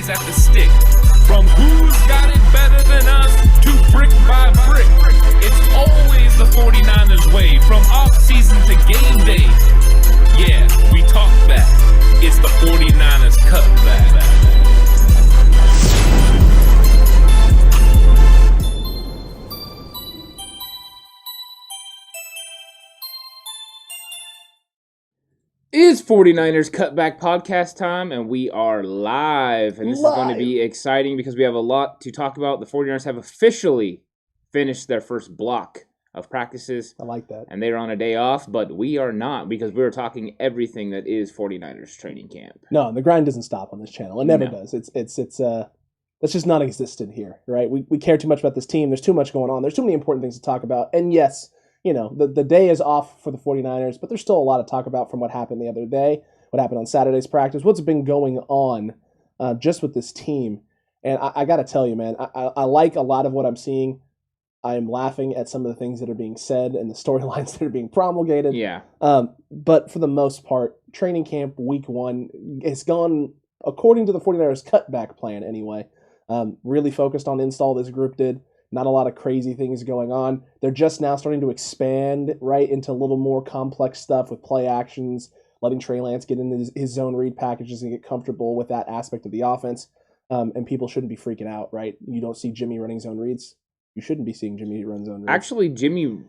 At the stick. From who's got it better than us to brick by brick. It's always the 49ers way, from off-season to game day. Yeah, we talk back. It's the 49ers Cutback. It's 49ers Cutback Podcast time, and we are live. And this is going to be exciting because we have a lot to talk about. The 49ers have officially finished their first block of practices. I like that. And they're on a day off, but we are not, because we're talking everything that is 49ers training camp. No, the grind doesn't stop on this channel. It never does. It's that's just non-existent here, right? We care too much about this team. There's too much going on. There's too many important things to talk about. And yes, you know, the day is off for the 49ers, but there's still a lot to talk about from what happened the other day, what happened on Saturday's practice, what's been going on just with this team. And I got to tell you, man, I like a lot of what I'm seeing. I'm laughing at some of the things that are being said and the storylines that are being promulgated. Yeah. But for the most part, training camp week 1 has gone according to the 49ers cutback plan anyway. Really focused on install, this group did. Not a lot of crazy things going on. They're just now starting to expand right into a little more complex stuff with play actions, letting Trey Lance get into his zone read packages and get comfortable with that aspect of the offense. And people shouldn't be freaking out, right? You don't see Jimmy running zone reads. You shouldn't be seeing Jimmy run zone reads. Actually,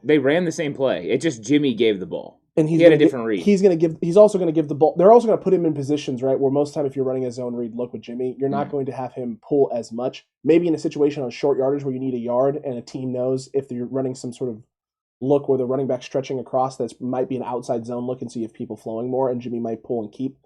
they ran the same play. It just Jimmy gave the ball. And he had a different read. He's also going to give the ball. They're also going to put him in positions, right, where most of the time if you're running a zone read look with Jimmy, you're not going to have him pull as much. Maybe in a situation on short yardage where you need a yard and a team knows if you're running some sort of look where the running back stretching across, that might be an outside zone look and see if people flowing more, and Jimmy might pull and keep,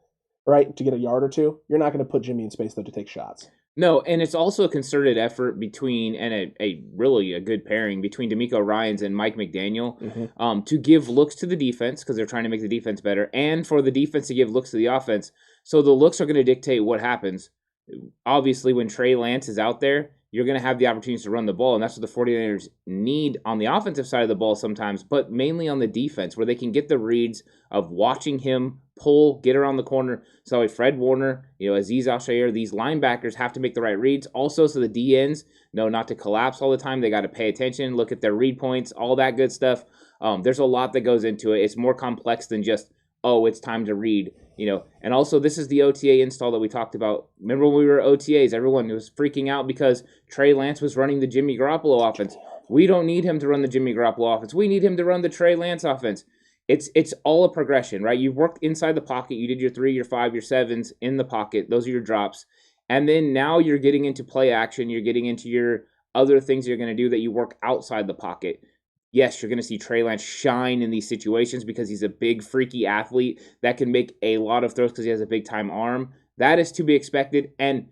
right, to get a yard or two. You're not going to put Jimmy in space, though, to take shots. No, and it's also a concerted effort between, and a really good pairing between D'Amico Ryans and Mike McDaniel to give looks to the defense, because they're trying to make the defense better, and for the defense to give looks to the offense. So the looks are going to dictate what happens. Obviously, when Trey Lance is out there, you're going to have the opportunities to run the ball, and that's what the 49ers need on the offensive side of the ball sometimes, but mainly on the defense, where they can get the reads of watching him pull, get around the corner. So Fred Warner, Azeez Al-Shaair, these linebackers have to make the right reads. Also, so the DNs know not to collapse all the time. They got to pay attention, look at their read points, all that good stuff. There's a lot that goes into it. It's more complex than just, it's time to read. And also this is the OTA install that we talked about. Remember when we were OTAs, everyone was freaking out because Trey Lance was running the Jimmy Garoppolo offense. We don't need him to run the Jimmy Garoppolo offense. We need him to run the Trey Lance offense. It's all a progression, right? You've worked inside the pocket. You did your 3, your 5, your 7s in the pocket. Those are your drops. And then now you're getting into play action. You're getting into your other things you're going to do that you work outside the pocket. Yes, you're going to see Trey Lance shine in these situations because he's a big, freaky athlete that can make a lot of throws because he has a big-time arm. That is to be expected, and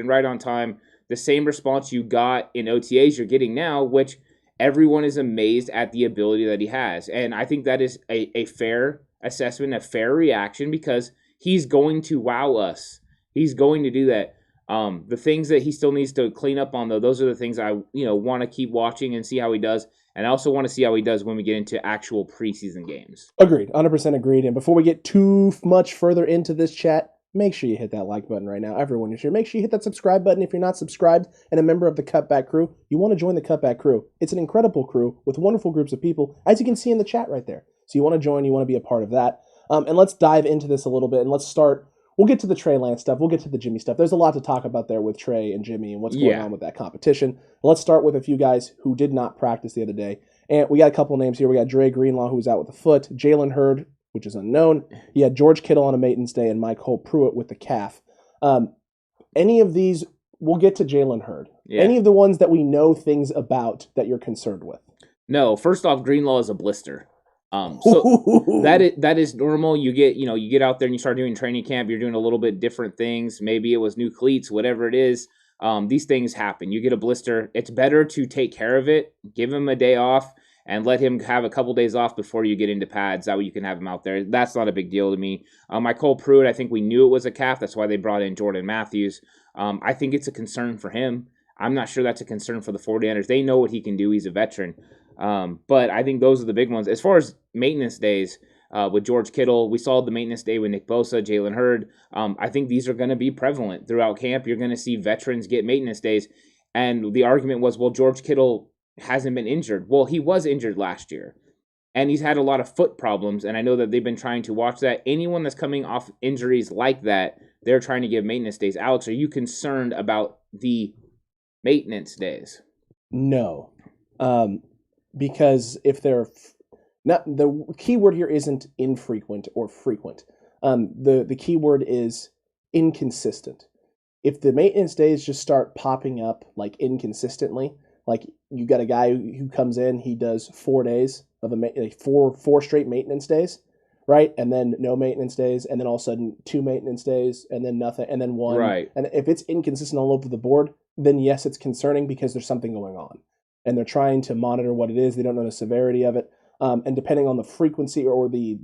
right on time. The same response you got in OTAs you're getting now, which everyone is amazed at the ability that he has. And I think that is a fair assessment, a fair reaction, because he's going to wow us. He's going to do that. The things that he still needs to clean up on, though, those are the things I want to keep watching and see how he does. And I also want to see how he does when we get into actual preseason games. Agreed. 100% agreed. And before we get too much further into this chat, make sure you hit that like button right now. Everyone is here. Make sure you hit that subscribe button if you're not subscribed and a member of the Cutback crew. You want to join the Cutback crew. It's an incredible crew with wonderful groups of people, as you can see in the chat right there. So you want to join, you want to be a part of that. And let's dive into this a little bit, and let's start. We'll get to the Trey Lance stuff. We'll get to the Jimmy stuff. There's a lot to talk about there with Trey and Jimmy and what's going on with that competition. Let's start with a few guys who did not practice the other day. And we got a couple names here. We got Dre Greenlaw, who was out with a foot. Jalen Hurd, which is unknown. You had George Kittle on a maintenance day, and Michael Pruitt with the calf. Any of these, we'll get to Jalen Hurd. Yeah. Any of the ones that we know things about that you're concerned with? No. First off, Greenlaw is a blister. So that is normal. You get out there and you start doing training camp. You're doing a little bit different things. Maybe it was new cleats, whatever it is. These things happen. You get a blister. It's better to take care of it. Give him a day off and let him have a couple days off before you get into pads. That way you can have him out there. That's not a big deal to me. Michael Pruitt, I think we knew it was a calf. That's why they brought in Jordan Matthews. I think it's a concern for him. I'm not sure that's a concern for the 49ers. They know what he can do. He's a veteran. But I think those are the big ones. As far as maintenance days with George Kittle, we saw the maintenance day with Nick Bosa, Jalen Hurd. I think these are going to be prevalent throughout camp. You're going to see veterans get maintenance days. And the argument was, well, George Kittle hasn't been injured. Well, he was injured last year. And he's had a lot of foot problems. And I know that they've been trying to watch that. Anyone that's coming off injuries like that, they're trying to give maintenance days. Alex, are you concerned about the maintenance days? No. Because if they're not, the key word here isn't infrequent or frequent. The key word is inconsistent. If the maintenance days just start popping up like inconsistently, like you got a guy who comes in, he does 4 days of four straight maintenance days, right? And then no maintenance days, and then all of a sudden 2 maintenance days, and then nothing, and then 1. Right. And if it's inconsistent all over the board, then yes, it's concerning because there's something going on. And they're trying to monitor what it is. They don't know the severity of it. And depending on the frequency or the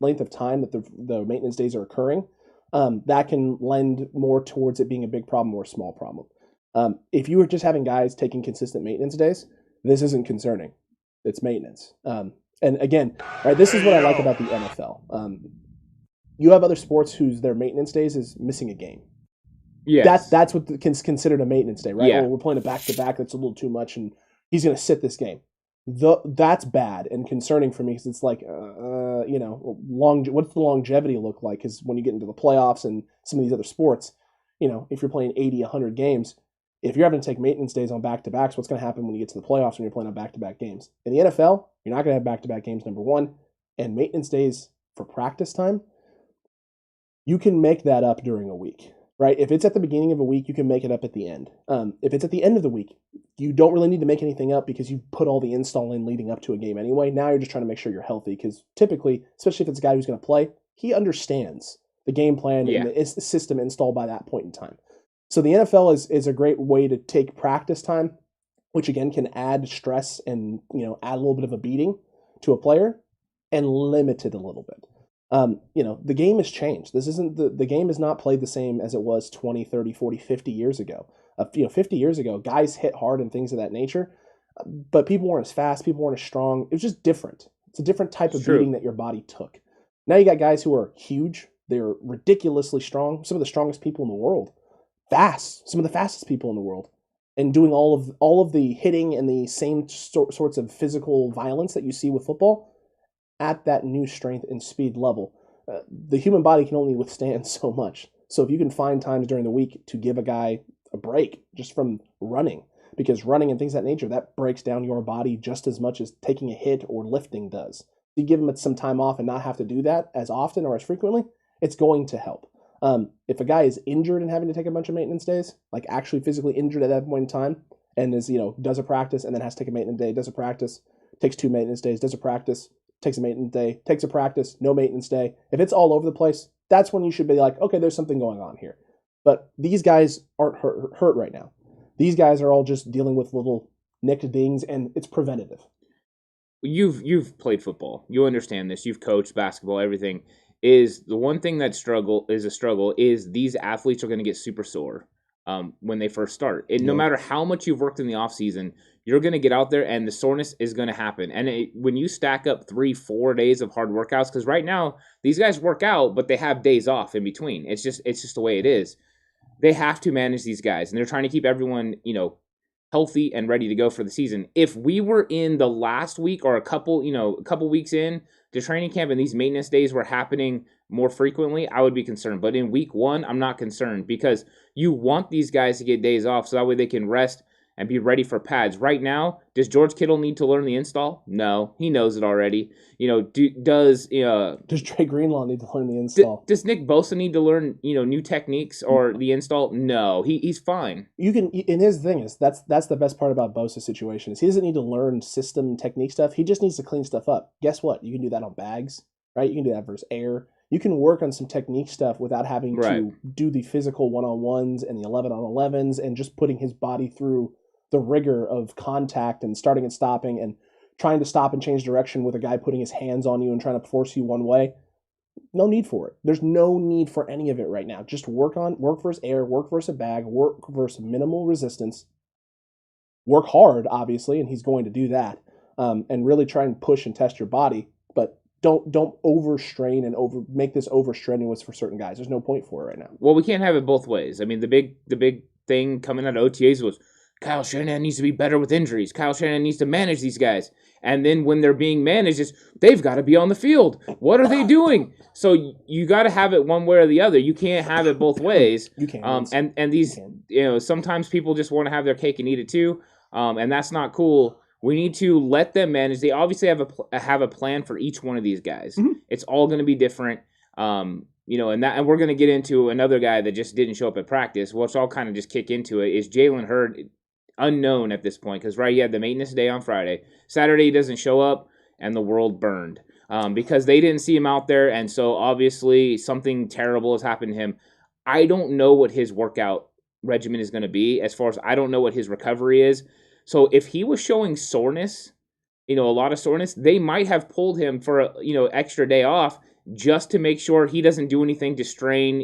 length of time that the maintenance days are occurring, that can lend more towards it being a big problem or a small problem. If you were just having guys taking consistent maintenance days, this isn't concerning. It's maintenance. And again, right, this is what I like about the NFL. You have other sports whose their maintenance days is missing a game. Yes. That's what considered a maintenance day, right? Yeah. Well, we're playing a back-to-back. That's a little too much, and he's going to sit this game. That's bad and concerning for me because it's like, what's the longevity look like? Because when you get into the playoffs and some of these other sports, if you're playing 80, 100 games, if you're having to take maintenance days on back-to-backs, what's going to happen when you get to the playoffs when you're playing on back-to-back games? In the NFL, you're not going to have back-to-back games, number one, and maintenance days for practice time, you can make that up during a week. Right? If it's at the beginning of a week, you can make it up at the end. If it's at the end of the week, you don't really need to make anything up because you put all the install in leading up to a game anyway. Now you're just trying to make sure you're healthy because typically, especially if it's a guy who's going to play, he understands the game plan and the system installed by that point in time. So the NFL is a great way to take practice time, which again can add stress and add a little bit of a beating to a player and limit it a little bit. The game has changed. This isn't the game is not played the same as it was 20, 30, 40, 50 years ago. 50 years ago, guys hit hard and things of that nature, but people weren't as fast, people weren't as strong. It was just different. It's a different type of beating that your body took. Now you got guys who are huge. They're ridiculously strong. Some of the strongest people in the world. Fast. Some of the fastest people in the world. And doing all of the hitting and the same sorts of physical violence that you see with football at that new strength and speed level. The human body can only withstand so much. So if you can find times during the week to give a guy a break just from running, because running and things of that nature, that breaks down your body just as much as taking a hit or lifting does. You give him some time off and not have to do that as often or as frequently, it's going to help. If a guy is injured and having to take a bunch of maintenance days, like actually physically injured at that point in time, and is, does a practice and then has to take a maintenance day, does a practice, takes 2 maintenance days, does a practice, takes a maintenance day, takes a practice, no maintenance day. If it's all over the place, that's when you should be like, okay, there's something going on here. But these guys aren't hurt right now. These guys are all just dealing with little nicked dings, and it's preventative. You've played football. You understand this. You've coached basketball, everything. Is the one thing that is a struggle is these athletes are going to get super sore when they first start. And no matter how much you've worked in the off season, you're going to get out there and the soreness is going to happen. And when you stack up 3-4 days of hard workouts, because right now these guys work out, but they have days off in between. It's just the way it is. They have to manage these guys, and they're trying to keep everyone, healthy and ready to go for the season. If we were in the last week or a couple weeks in to training camp and these maintenance days were happening more frequently, I would be concerned. But in week 1, I'm not concerned because you want these guys to get days off so that way they can rest and be ready for pads. Right now, does George Kittle need to learn the install? No, he knows it already. Does Dre Greenlaw need to learn the install? Does Nick Bosa need to learn, new techniques or the install? No, he's fine. You can, and his thing is that's the best part about Bosa's situation is he doesn't need to learn system technique stuff. He just needs to clean stuff up. Guess what? You can do that on bags, right? You can do that versus air. You can work on some technique stuff without having to do the physical 1-on-1s and the 11-on-11s and just putting his body through the rigor of contact and starting and stopping and trying to stop and change direction with a guy putting his hands on you and trying to force you one way. No need for it. There's no need for any of it right now. Just work versus air, work versus a bag, work versus minimal resistance. Work hard, obviously, and he's going to do that. And really try and push and test your body, but don't overstrain and make this over strenuous for certain guys. There's no point for it right now. Well, we can't have it both ways. I mean, the big thing coming out of OTAs was Kyle Shanahan needs to be better with injuries. Kyle Shanahan needs to manage these guys. And then when they're being managed, they've got to be on the field. What are they doing? So you got to have it one way or the other. You can't have it both ways. You can't. And these, sometimes people just want to have their cake and eat it too. And that's not cool. We need to let them manage. They obviously have a plan for each one of these guys. Mm-hmm. It's all going to be different. And we're going to get into another guy that just didn't show up at practice, which I'll kind of just kick into it, is Jalen Hurd. Unknown at this point because he had the maintenance day on Friday. Saturday he doesn't show up and the world burned because they didn't see him out there, and so obviously something terrible has happened to him. I don't know what his workout regimen is going to be, as far as I don't know what his recovery is. So if he was showing soreness, a lot of soreness, they might have pulled him for a extra day off just to make sure he doesn't do anything to strain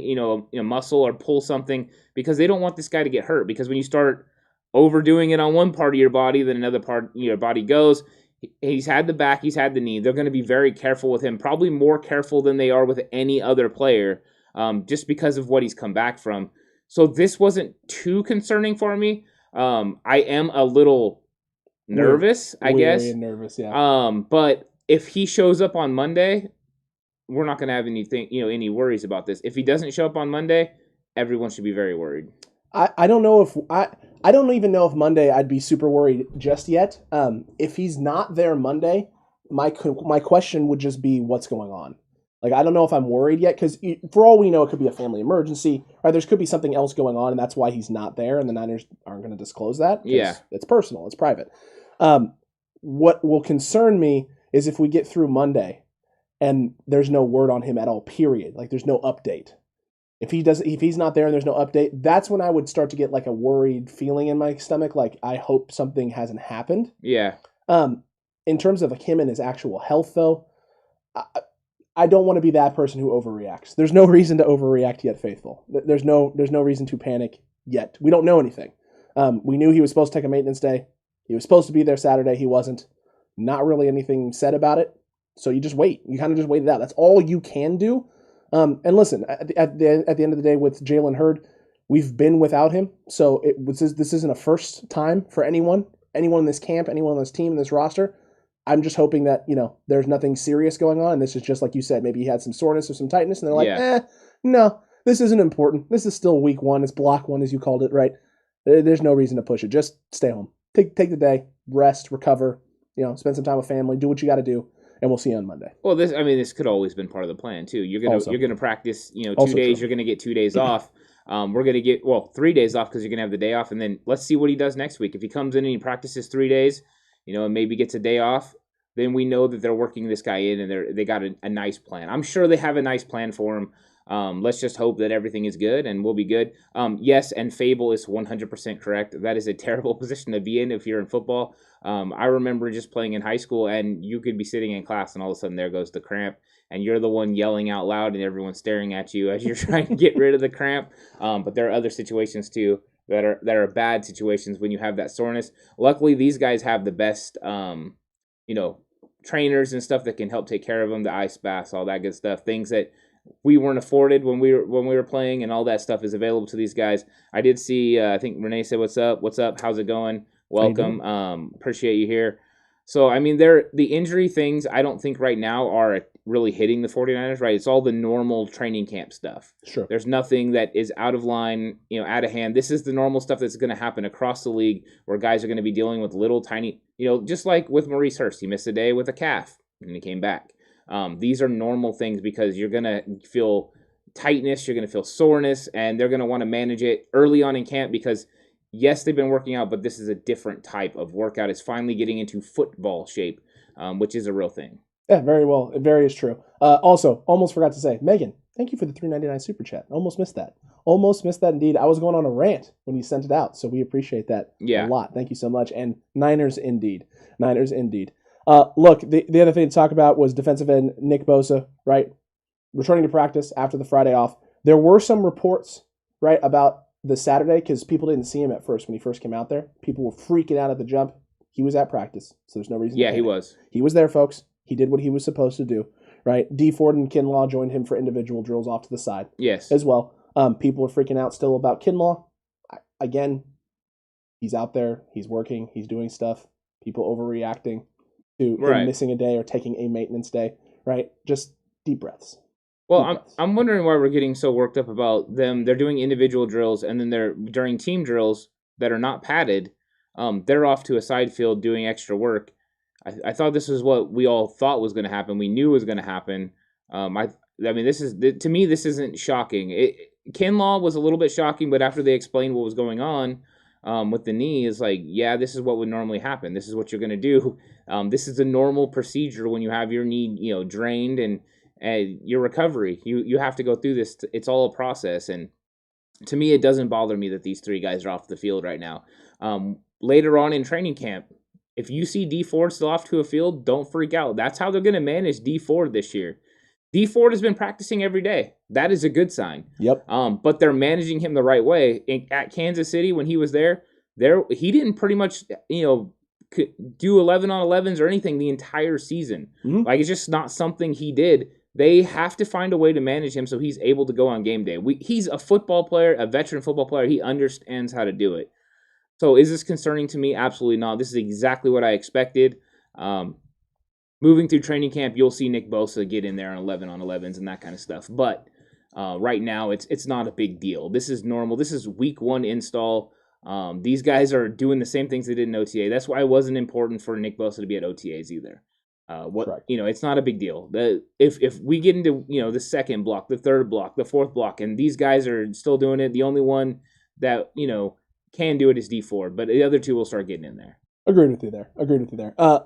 a muscle or pull something, because they don't want this guy to get hurt. Because when you start overdoing it on one part of your body, then another part of your body goes. He's had the back, he's had the knee. They're going to be very careful with him, probably more careful than they are with any other player, just because of what he's come back from. So this wasn't too concerning for me. I am a little nervous, I guess. Nervous, yeah. But if he shows up on Monday, we're not going to have any worries about this. If he doesn't show up on Monday, everyone should be very worried. I don't know if I don't even know if Monday I'd be super worried just yet. If he's not there Monday, my question would just be what's going on. Like, I don't know if I'm worried yet, because for all we know, it could be a family emergency, or there could be something else going on, and that's why he's not there, and the Niners aren't going to disclose that. Yeah, it's personal, it's private. What will concern me is if we get through Monday and there's no word on him at all. Period. Like, there's no update. If he's not there and there's no update, that's when I would start to get like a worried feeling in my stomach. Like, I hope something hasn't happened. Yeah. In terms of him and his actual health, though, I don't want to be that person who overreacts. There's no reason to overreact yet, faithful. There's no reason to panic yet. We don't know anything. We knew he was supposed to take a maintenance day. He was supposed to be there Saturday. He wasn't. Not really anything said about it. So you just wait. You kind of just wait it out. That's all you can do. And listen, at the end of the day with Jalen Hurd, we've been without him. So this isn't a first time for anyone in this camp, anyone on this team, in this roster. I'm just hoping that, there's nothing serious going on. And this is just like you said, maybe he had some soreness or some tightness. And they're like, no, this isn't important. This is still week 1. It's block 1, as you called it, right? There's no reason to push it. Just stay home. Take the day, rest, recover, spend some time with family, do what you got to do. And we'll see you on Monday. Well, this could always been part of the plan too. You're gonna practice, 2 days. True. You're gonna get 2 days off. We're gonna get 3 days off because you're gonna have the day off, and then let's see what he does next week. If he comes in and he practices 3 days, and maybe gets a day off, then we know that they're working this guy in and they got a nice plan. I'm sure they have a nice plan for him. Let's just hope that everything is good and we'll be good. Yes, and Fable is 100% correct. That is a terrible position to be in if you're in football. I remember just playing in high school and you could be sitting in class and all of a sudden there goes the cramp and you're the one yelling out loud and everyone's staring at you as you're trying to get rid of the cramp. But there are other situations too that are bad situations when you have that soreness. Luckily, these guys have the best, trainers and stuff that can help take care of them, the ice baths, all that good stuff, things that we weren't afforded when we were playing, and all that stuff is available to these guys. I did see, I think Renee said, what's up, how's it going, welcome, appreciate you here. So, the injury things I don't think right now are really hitting the 49ers, right? It's all the normal training camp stuff. Sure. There's nothing that is out of line, out of hand. This is the normal stuff that's going to happen across the league where guys are going to be dealing with little tiny, just like with Maurice Hurst. He missed a day with a calf and he came back. These are normal things because you're going to feel tightness, you're going to feel soreness, and they're going to want to manage it early on in camp because, yes, they've been working out, but this is a different type of workout. It's finally getting into football shape, which is a real thing. Yeah, very well. It very is true. Also, almost forgot to say, Megan, thank you for the $3.99 super chat. Almost missed that. Almost missed that indeed. I was going on a rant when you sent it out, so we appreciate that a lot. Thank you so much. And Niners indeed. Niners indeed. Look, the other thing to talk about was defensive end Nick Bosa, right? Returning to practice after the Friday off. There were some reports, right, about the Saturday because people didn't see him at first when he first came out there. People were freaking out at the jump. He was at practice, so there's no reason to panic. He was. He was there, folks. He did what he was supposed to do, right? D. Ford and Kinlaw joined him for individual drills off to the side. Yes. As well. People are freaking out still about Kinlaw. Again, he's out there. He's working. He's doing stuff. People overreacting to him missing a day or taking a maintenance day, right? Just deep breaths. Well, I'm wondering why we're getting so worked up about them. They're doing individual drills, and then they're during team drills that are not padded. They're off to a side field doing extra work. I thought this was what we all thought was going to happen. We knew it was going to happen. This isn't shocking. Kinlaw was a little bit shocking, but after they explained what was going on with the knee, is like, this is what would normally happen. This is what you're going to do. This is a normal procedure when you have your knee, drained and your recovery. You have to go through this. It's all a process, and to me, it doesn't bother me that these three guys are off the field right now. Later on in training camp, if you see D. Ford still off to a field, don't freak out. That's how they're going to manage D. Ford this year. D. Ford has been practicing every day. That is a good sign. Yep. But they're managing him the right way. At Kansas City, when he was there, he didn't pretty much, do 11-on-11s or anything the entire season. Mm-hmm. Like, it's just not something he did. They have to find a way to manage him so he's able to go on game day. He's a football player, a veteran football player. He understands how to do it. So is this concerning to me? Absolutely not. This is exactly what I expected. Moving through training camp, you'll see Nick Bosa get in there on 11-on-11s and that kind of stuff. But right now, it's not a big deal. This is normal. This is week 1 install. These guys are doing the same things they did in OTA. That's why it wasn't important for Nick Bosa to be at OTAs either. It's not a big deal. If we get into the second block, the third block, the fourth block, and these guys are still doing it, the only one that can do it is D. Ford, but the other two will start getting in there. Agreed with you there.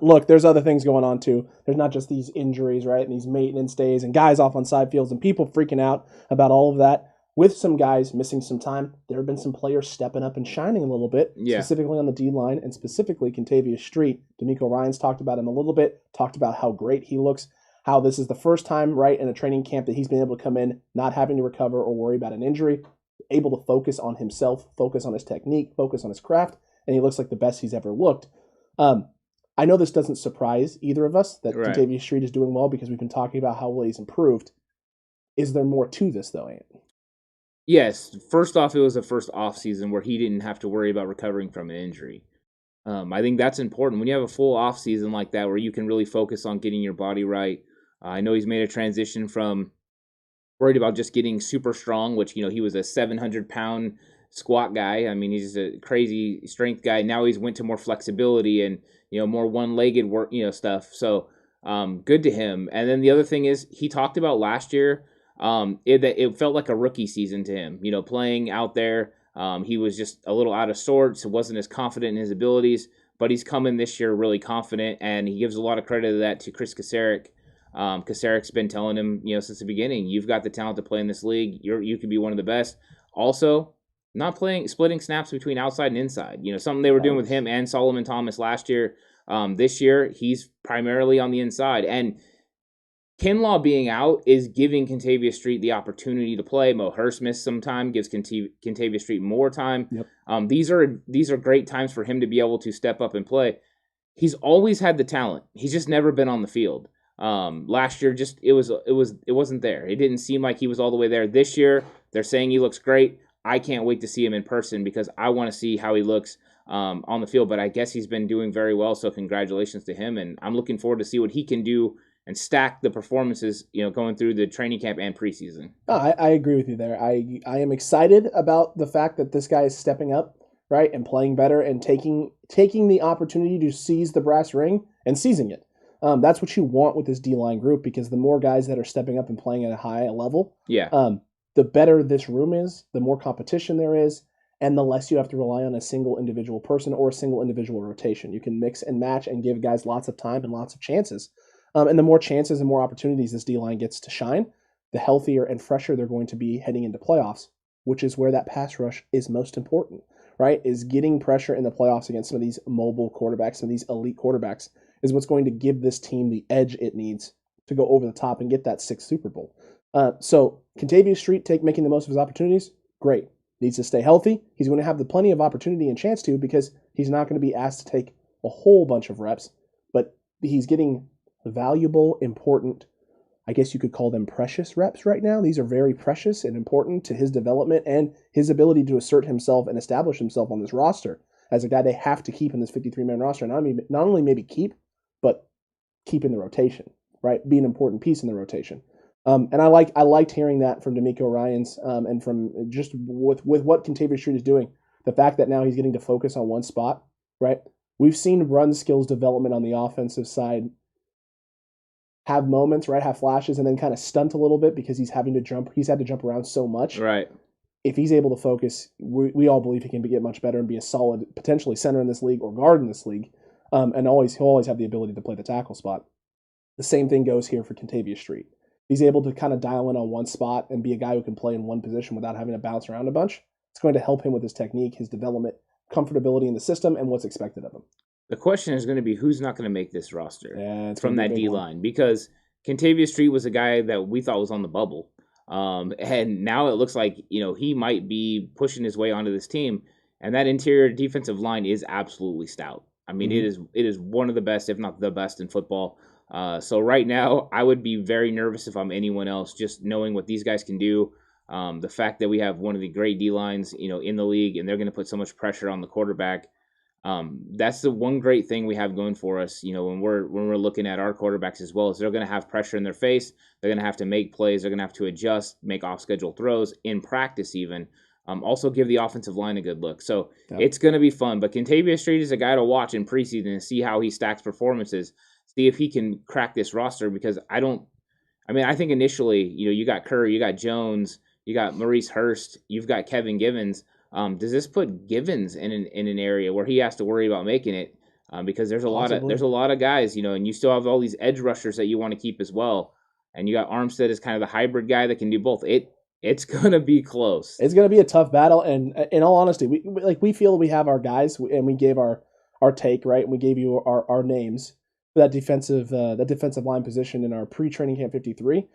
Look, there's other things going on too. There's not just these injuries, right, and these maintenance days and guys off on side fields and people freaking out about all of that. With some guys missing some time, there have been some players stepping up and shining a little bit, specifically on the D-line and specifically Contavious Street. D'Amico Ryans talked about him a little bit, talked about how great he looks. how this is the first time, right, in a training camp that he's been able to come in not having to recover or worry about an injury, able to focus on himself, focus on his technique, focus on his craft, and he looks like the best he's ever looked. I know this doesn't surprise either of us that Right. Kentavious Street is doing well because we've been talking about how well he's improved. Is there more to this, though, Ant? Yes. First off, it was the first off season where he didn't have to worry about recovering from an injury. I think that's important when you have a full off season like that where you can really focus on getting your body right. I know he's made a transition from worried about just getting super strong, which, he was a 700-pound squat guy. I mean, he's a crazy strength guy. Now he's went to more flexibility and, more one-legged work, stuff. So good to him. And then the other thing is he talked about last year, it felt like a rookie season to him, playing out there. He was just a little out of sorts. Wasn't as confident in his abilities, but he's coming this year really confident, and he gives a lot of credit to that to Chris Kasarik. Kasarik's been telling him, since the beginning, you've got the talent to play in this league. You could be one of the best. Also, not splitting snaps between outside and inside. Something they were doing with him and Solomon Thomas last year. This year, he's primarily on the inside. And Kinlaw being out is giving Kentavious Street the opportunity to play. Mo Hurst missed some time, gives Kentavious Street more time. Yep. These are great times for him to be able to step up and play. He's always had the talent. He's just never been on the field. Last year, it wasn't there. It didn't seem like he was all the way there. This year, they're saying he looks great. I can't wait to see him in person because I want to see how he looks on the field. But I guess he's been doing very well, so congratulations to him. And I'm looking forward to see what he can do and stack the performances, going through the training camp and preseason. Oh, I agree with you there. I am excited about the fact that this guy is stepping up, right, and playing better and taking the opportunity to seize the brass ring and seizing it. That's what you want with this D-line group because the more guys that are stepping up and playing at a high level, the better this room is, the more competition there is, and the less you have to rely on a single individual person or a single individual rotation. You can mix and match and give guys lots of time and lots of chances. And the more chances and more opportunities this D-line gets to shine, the healthier and fresher they're going to be heading into playoffs, which is where that pass rush is most important, right? Is getting pressure in the playoffs against some of these mobile quarterbacks, some of these elite quarterbacks, is what's going to give this team the edge it needs to go over the top and get that 6th Super Bowl. So Kentavious Street making the most of his opportunities, great. Needs to stay healthy. He's going to have plenty of opportunity and chance to because he's not going to be asked to take a whole bunch of reps, but he's getting valuable, important, I guess you could call them precious reps right now. These are very precious and important to his development and his ability to assert himself and establish himself on this roster as a guy they have to keep in this 53-man roster. Not only maybe keep, but keep in the rotation, right? Be an important piece in the rotation. And I liked hearing that from D'Amico Ryans and from just with what Kentavious Street is doing. The fact that now he's getting to focus on one spot, right? We've seen run skills development on the offensive side have moments, right? Have flashes and then kind of stunt a little bit because he's had to jump around so much. Right. If he's able to focus, we all believe he can get much better and be a solid, potentially center in this league or guard in this league. And he'll always have the ability to play the tackle spot. The same thing goes here for Kentavious Street. He's able to kind of dial in on one spot and be a guy who can play in one position without having to bounce around a bunch. It's going to help him with his technique, his development, comfortability in the system, and what's expected of him. The question is going to be who's not going to make this roster from that D-line, one. Because Kentavious Street was a guy that we thought was on the bubble. And now it looks like, he might be pushing his way onto this team. And that interior defensive line is absolutely stout. I mean, it is one of the best, if not the best in football. So right now, I would be very nervous if I'm anyone else, just knowing what these guys can do. The fact that we have one of the great D-lines, in the league, and they're going to put so much pressure on the quarterback. That's the one great thing we have going for us, when we're looking at our quarterbacks as well, is they're going to have pressure in their face. They're going to have to make plays. They're going to have to adjust, make off-schedule throws in practice even. Also give the offensive line a good look. So It's going to be fun. But Kentavious Street is a guy to watch in preseason and see how he stacks performances, see if he can crack this roster because I think initially, you got Curry, you got Jones, you got Maurice Hurst, you've got Kevin Givens. Does this put Givens in an area where he has to worry about making it? Because there's a lot of guys, and you still have all these edge rushers that you want to keep as well, and you got Armstead as kind of the hybrid guy that can do both. It's gonna be close. It's gonna be a tough battle, and in all honesty, we feel we have our guys, and we gave our take right, and we gave you our names. that defensive line position in our pre-training camp 53.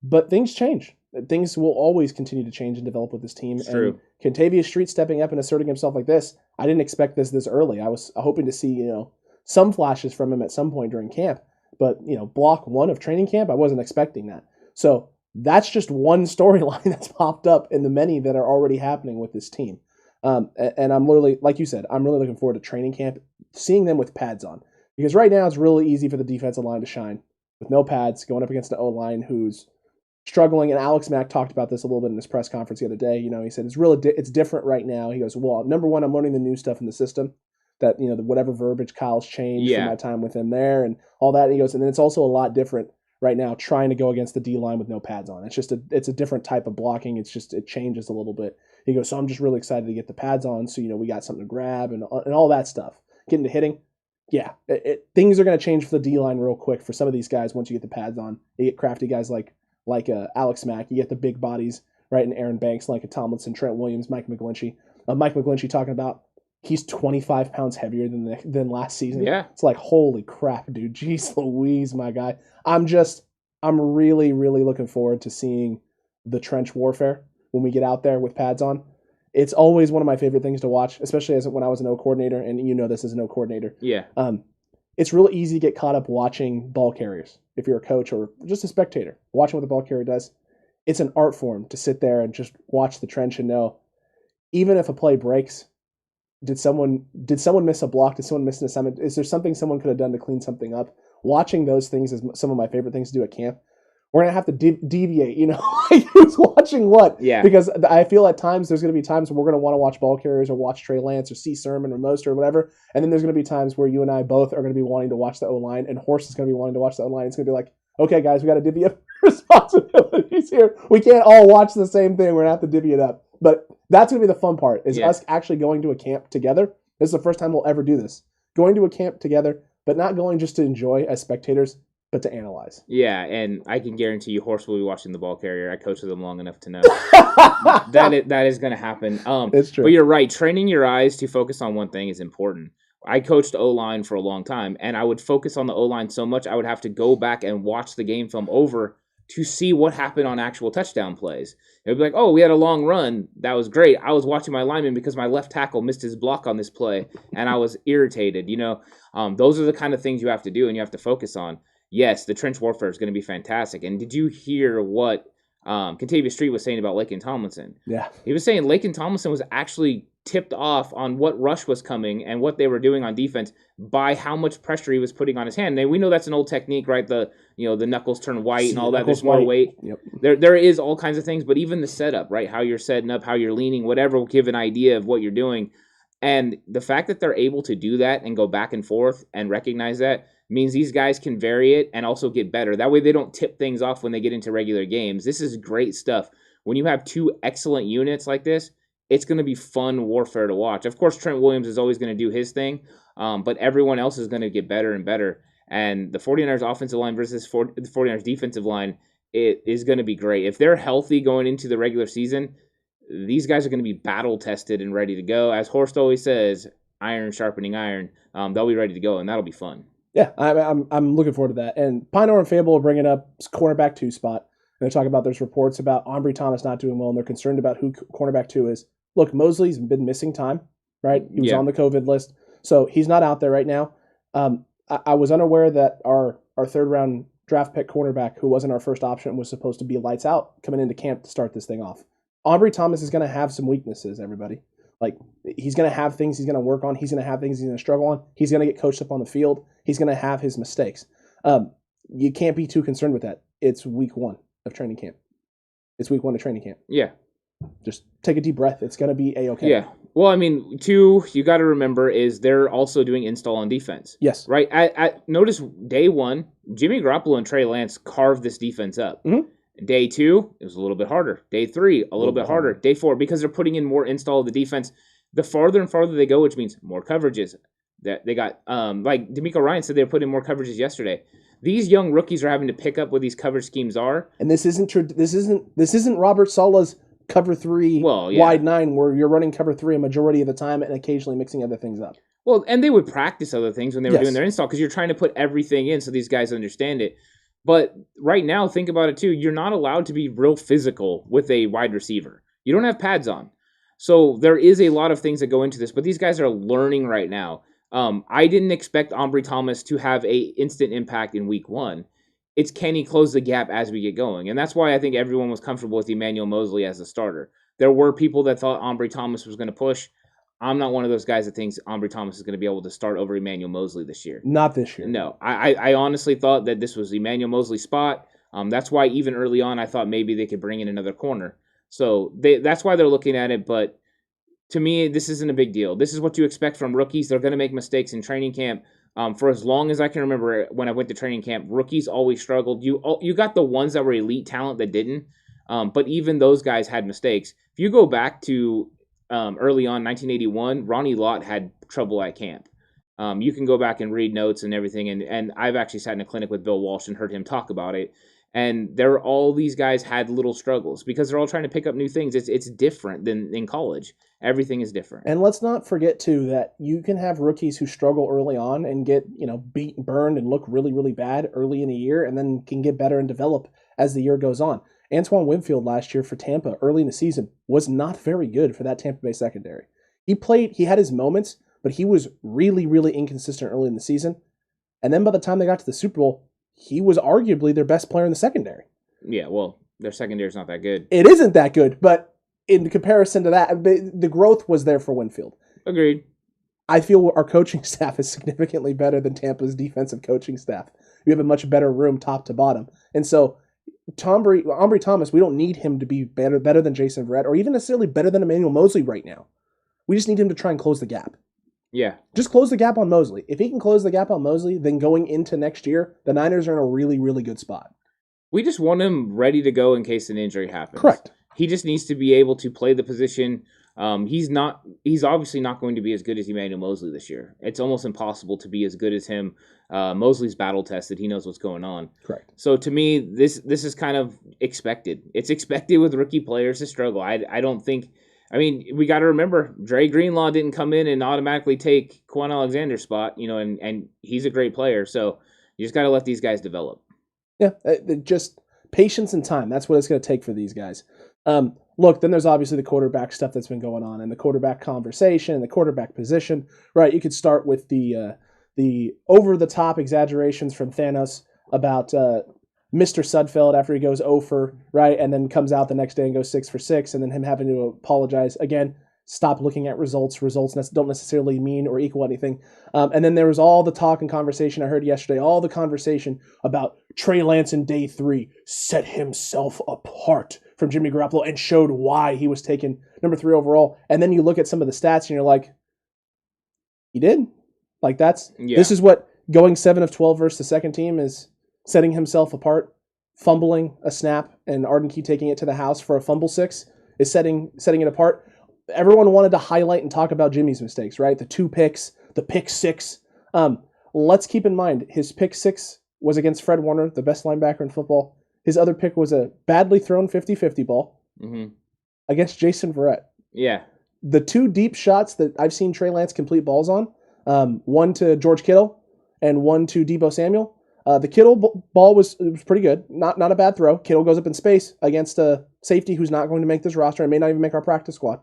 But things change. Things will always continue to change and develop with this team. It's true. And Kentavious Street stepping up and asserting himself like this, I didn't expect this early. I was hoping to see, some flashes from him at some point during camp. But, block 1 of training camp, I wasn't expecting that. So that's just one storyline that's popped up in the many that are already happening with this team. And I'm literally, like you said, I'm really looking forward to training camp, seeing them with pads on. Because right now it's really easy for the defensive line to shine with no pads, going up against the O-line who's struggling. And Alex Mack talked about this a little bit in his press conference the other day. He said it's different right now. He goes, well, number one, I'm learning the new stuff in the system that, whatever verbiage Kyle's changed from my time with him there and all that. And he goes, and then it's also a lot different right now trying to go against the D-line with no pads on. It's a different type of blocking. It changes a little bit. He goes, so I'm just really excited to get the pads on so, we got something to grab and all that stuff. Getting to hitting. Yeah, things are going to change for the D-line real quick for some of these guys once you get the pads on. You get crafty guys like Alex Mack. You get the big bodies, right, in Aaron Banks, like a Tomlinson, Trent Williams, Mike McGlinchey. Mike McGlinchey talking about he's 25 pounds heavier than last season. Yeah. It's like, holy crap, dude. Jeez Louise, my guy. I'm really, really looking forward to seeing the trench warfare when we get out there with pads on. It's always one of my favorite things to watch, especially when I was an O coordinator, and this as an O coordinator. Yeah. It's really easy to get caught up watching ball carriers if you're a coach or just a spectator. Watching what the ball carrier does. It's an art form to sit there and just watch the trench and know, even if a play breaks, did someone miss a block? Did someone miss an assignment? Is there something someone could have done to clean something up? Watching those things is some of my favorite things to do at camp. We're going to have to deviate, who's watching what. Yeah. Because I feel at times there's going to be times where we're going to want to watch ball carriers or watch Trey Lance or see Sermon or Most or whatever. And then there's going to be times where you and I both are going to be wanting to watch the O-line and Horst is going to be wanting to watch the O-line. It's going to be like, okay, guys, we got to divvy up responsibilities here. We can't all watch the same thing. We're going to have to divvy it up. But that's going to be the fun part is us actually going to a camp together. This is the first time we'll ever do this. Going to a camp together, but not going just to enjoy as spectators, but to analyze. Yeah, and I can guarantee you Horst will be watching the ball carrier. I coached with him long enough to know that is going to happen. It's true. But you're right. Training your eyes to focus on one thing is important. I coached O-line for a long time, and I would focus on the O-line so much I would have to go back and watch the game film over to see what happened on actual touchdown plays. It would be like, oh, we had a long run. That was great. I was watching my lineman because my left tackle missed his block on this play, and I was irritated. Those are the kind of things you have to do and you have to focus on. Yes, the trench warfare is going to be fantastic. And did you hear what Kentavious Street was saying about Laken Tomlinson? Yeah. He was saying Laken Tomlinson was actually tipped off on what rush was coming and what they were doing on defense by how much pressure he was putting on his hand. And we know that's an old technique, right? The knuckles turn white and all that. There's more weight. Yep. There is all kinds of things, but even the setup, right? How you're setting up, how you're leaning, whatever will give an idea of what you're doing. And the fact that they're able to do that and go back and forth and recognize that means these guys can vary it and also get better. That way they don't tip things off when they get into regular games. This is great stuff. When you have two excellent units like this, it's going to be fun warfare to watch. Of course, Trent Williams is always going to do his thing, but everyone else is going to get better and better. And the 49ers offensive line versus the 49ers defensive line, it is going to be great. If they're healthy going into the regular season, these guys are going to be battle-tested and ready to go. As Horst always says, iron sharpening iron. They'll be ready to go, and that'll be fun. Yeah, I'm looking forward to that. And Pinor and Fable are bringing up cornerback 2 spot. And they're talking about there's reports about Ambry Thomas not doing well, and they're concerned about who cornerback 2 is. Look, Mosley's been missing time, right? He was on the COVID list. So he's not out there right now. I was unaware that our third-round draft pick cornerback, who wasn't our first option, was supposed to be lights out coming into camp to start this thing off. Ambry Thomas is going to have some weaknesses, everybody. Like, he's going to have things he's going to work on. He's going to have things he's going to struggle on. He's going to get coached up on the field. He's going to have his mistakes. You can't be too concerned with that. It's week 1 of training camp. It's week 1 of training camp. Yeah. Just take a deep breath. It's going to be A-okay. Yeah. Well, I mean, 2, you got to remember, is they're also doing install on defense. Yes. Right? Notice day 1, Jimmy Garoppolo and Trey Lance carved this defense up. Mm-hmm. Day 2, it was a little bit harder. Day 3, a little bit harder. Day 4, because they're putting in more install of the defense, the farther and farther they go, which means more coverages. That they got, like D'Amico Ryan said, they were putting more coverages yesterday. These young rookies are having to pick up what these coverage schemes are. And this isn't Robert Sala's cover 3 wide 9 where you're running cover 3 a majority of the time and occasionally mixing other things up. Well, and they would practice other things when they were doing their install because you're trying to put everything in so these guys understand it. But right now, think about it too. You're not allowed to be real physical with a wide receiver. You don't have pads on. So there is a lot of things that go into this, but these guys are learning right now. I didn't expect Ambry Thomas to have a instant impact in week 1. It's can he close the gap as we get going? And that's why I think everyone was comfortable with Emmanuel Moseley as the starter. There were people that thought Ambry Thomas was going to push. I'm not one of those guys that thinks Ambry Thomas is going to be able to start over Emmanuel Moseley this year. Not this year. No. I honestly thought that this was Emmanuel Moseley's spot. That's why even early on I thought maybe they could bring in another corner. So that's why they're looking at it, but to me, this isn't a big deal. This is what you expect from rookies. They're going to make mistakes in training camp. For as long as I can remember when I went to training camp, rookies always struggled. You got the ones that were elite talent that didn't, but even those guys had mistakes. If you go back to early on, 1981, Ronnie Lott had trouble at camp. You can go back and read notes and everything, and I've actually sat in a clinic with Bill Walsh and heard him talk about it. And all these guys had little struggles because they're all trying to pick up new things. It's different than in college. Everything is different. And let's not forget, too, that you can have rookies who struggle early on and get, beat and burned and look really, really bad early in the year and then can get better and develop as the year goes on. Antoine Winfield last year for Tampa early in the season was not very good for that Tampa Bay secondary. He had his moments, but he was really, really inconsistent early in the season. And then by the time they got to the Super Bowl, he was arguably their best player in the secondary. Yeah, well, their secondary is not that good. It isn't that good, but in comparison to that, the growth was there for Winfield. Agreed. I feel our coaching staff is significantly better than Tampa's defensive coaching staff. We have a much better room top to bottom. And so Ambry Thomas, we don't need him to be better than Jason Verrett or even necessarily better than Emmanuel Moseley right now. We just need him to try and close the gap. Yeah. Just close the gap on Moseley. If he can close the gap on Moseley, then going into next year, the Niners are in a really, really good spot. We just want him ready to go in case an injury happens. Correct. He just needs to be able to play the position. He's obviously not going to be as good as Emmanuel Moseley this year. It's almost impossible to be as good as him. Moseley's battle tested. He knows what's going on. Correct. So to me, this is kind of expected. It's expected with rookie players to struggle. I don't think. I mean, we got to remember, Dre Greenlaw didn't come in and automatically take Quan Alexander's spot, and he's a great player. So you just got to let these guys develop. Yeah, just patience and time. That's what it's going to take for these guys. Look, then there's obviously the quarterback stuff that's been going on and the quarterback conversation and the quarterback position. Right, you could start with the over-the-top exaggerations from Thanos about Mr. Sudfeld after he goes 0 for, right, and then comes out the next day and goes 6 for 6, and then him having to apologize. Again, stop looking at results. Results don't necessarily mean or equal anything. And then there was all the talk and conversation I heard yesterday, all the conversation about Trey Lance in day 3 set himself apart from Jimmy Garoppolo and showed why he was taken number 3 overall. And then you look at some of the stats and you're like, he did? Like This is what going 7 of 12 versus the second team is. Setting himself apart, fumbling a snap, and Arden Key taking it to the house for a fumble 6 is setting it apart. Everyone wanted to highlight and talk about Jimmy's mistakes, right? The 2 picks, the pick 6. Let's keep in mind, his pick 6 was against Fred Warner, the best linebacker in football. His other pick was a badly thrown 50-50 ball against Jason Verrett. Yeah. The 2 deep shots that I've seen Trey Lance complete balls on, one to George Kittle and one to Deebo Samuel. The Kittle ball was pretty good. Not a bad throw. Kittle goes up in space against a safety who's not going to make this roster and may not even make our practice squad.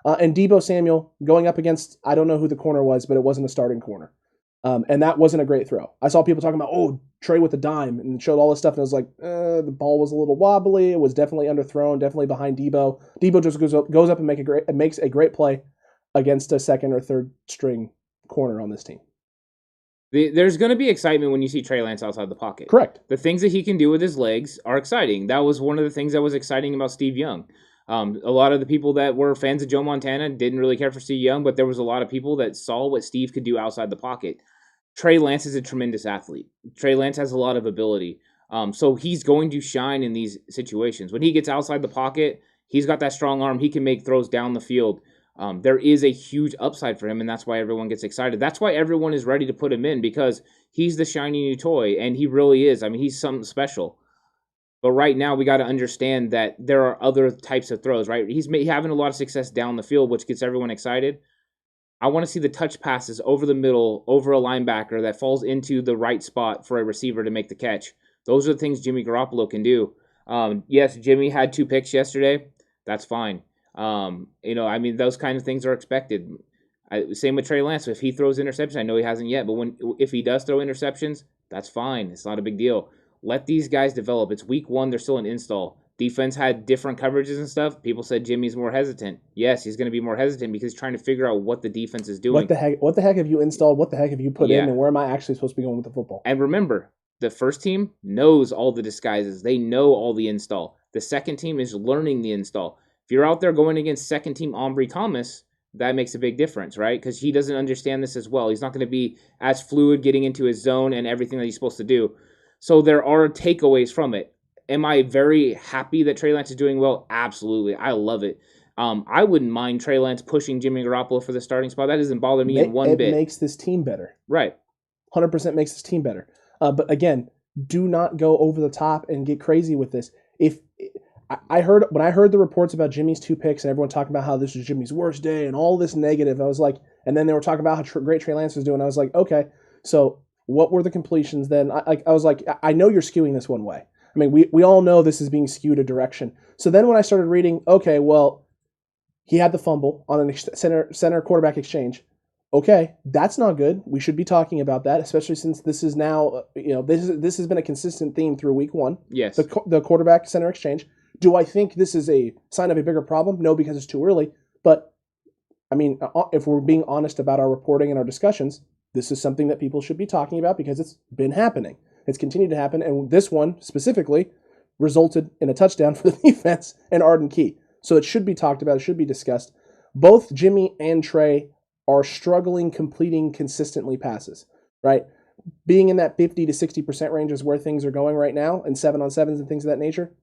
And Deebo Samuel going up against, I don't know who the corner was, but it wasn't a starting corner. And that wasn't a great throw. I saw people talking about, Trey with the dime, and showed all this stuff, and I was like, the ball was a little wobbly. It was definitely underthrown, definitely behind Deebo. Deebo just goes up and makes a great play against a second or third string corner on this team. There's going to be excitement when you see Trey Lance outside the pocket. Correct. The things that he can do with his legs are exciting. That was one of the things that was exciting about Steve Young. A lot of the people that were fans of Joe Montana didn't really care for Steve Young, but there was a lot of people that saw what Steve could do outside the pocket. Trey Lance is a tremendous athlete. Trey Lance has a lot of ability. So he's going to shine in these situations. When he gets outside the pocket, he's got that strong arm. He can make throws down the field. There is a huge upside for him, and that's why everyone gets excited. That's why everyone is ready to put him in, because he's the shiny new toy, and he really is. I mean, he's something special. But right now, we got to understand that there are other types of throws, right? He's having a lot of success down the field, which gets everyone excited. I want to see the touch passes over the middle, over a linebacker that falls into the right spot for a receiver to make the catch. Those are the things Jimmy Garoppolo can do. Yes, Jimmy had 2 picks yesterday. That's fine. Those kind of things are expected. Same with Trey Lance. If he throws interceptions, I know he hasn't yet, but if he does throw interceptions, that's fine. It's not a big deal. Let these guys develop. It's week 1. They're still an install. Defense had different coverages and stuff. People said Jimmy's more hesitant. Yes, he's going to be more hesitant because he's trying to figure out what the defense is doing. What the heck have you installed? What the heck have you put in? And where am I actually supposed to be going with the football? And remember, the first team knows all the disguises. They know all the install. The second team is learning the install. If you're out there going against second team Ambry Thomas, that makes a big difference, right? Because he doesn't understand this as well. He's not going to be as fluid getting into his zone and everything that he's supposed to do. So there are takeaways from it. Am I very happy that Trey Lance is doing well? Absolutely. I love it. I wouldn't mind Trey Lance pushing Jimmy Garoppolo for the starting spot. That doesn't bother me in one bit. It makes this team better. Right. 100% makes this team better. But again, do not go over the top and get crazy with this. When I heard the reports about Jimmy's 2 picks and everyone talking about how this was Jimmy's worst day and all this negative, I was like, and then they were talking about how great Trey Lance was doing. I was like, okay, so what were the completions then? I was like, I know you're skewing this one way. I mean, we all know this is being skewed a direction. So then when I started reading, okay, well, he had the fumble on a center quarterback exchange. Okay, that's not good. We should be talking about that, especially since this is now, this has been a consistent theme through week 1. Yes. The quarterback center exchange. Do I think this is a sign of a bigger problem? No, because it's too early. But, I mean, if we're being honest about our reporting and our discussions, this is something that people should be talking about because it's been happening. It's continued to happen, and this one specifically resulted in a touchdown for the defense and Arden Key. So it should be talked about. It should be discussed. Both Jimmy and Trey are struggling completing consistently passes, right? Being in that 50 to 60% range is where things are going right now, and 7-on-7s and things of that nature.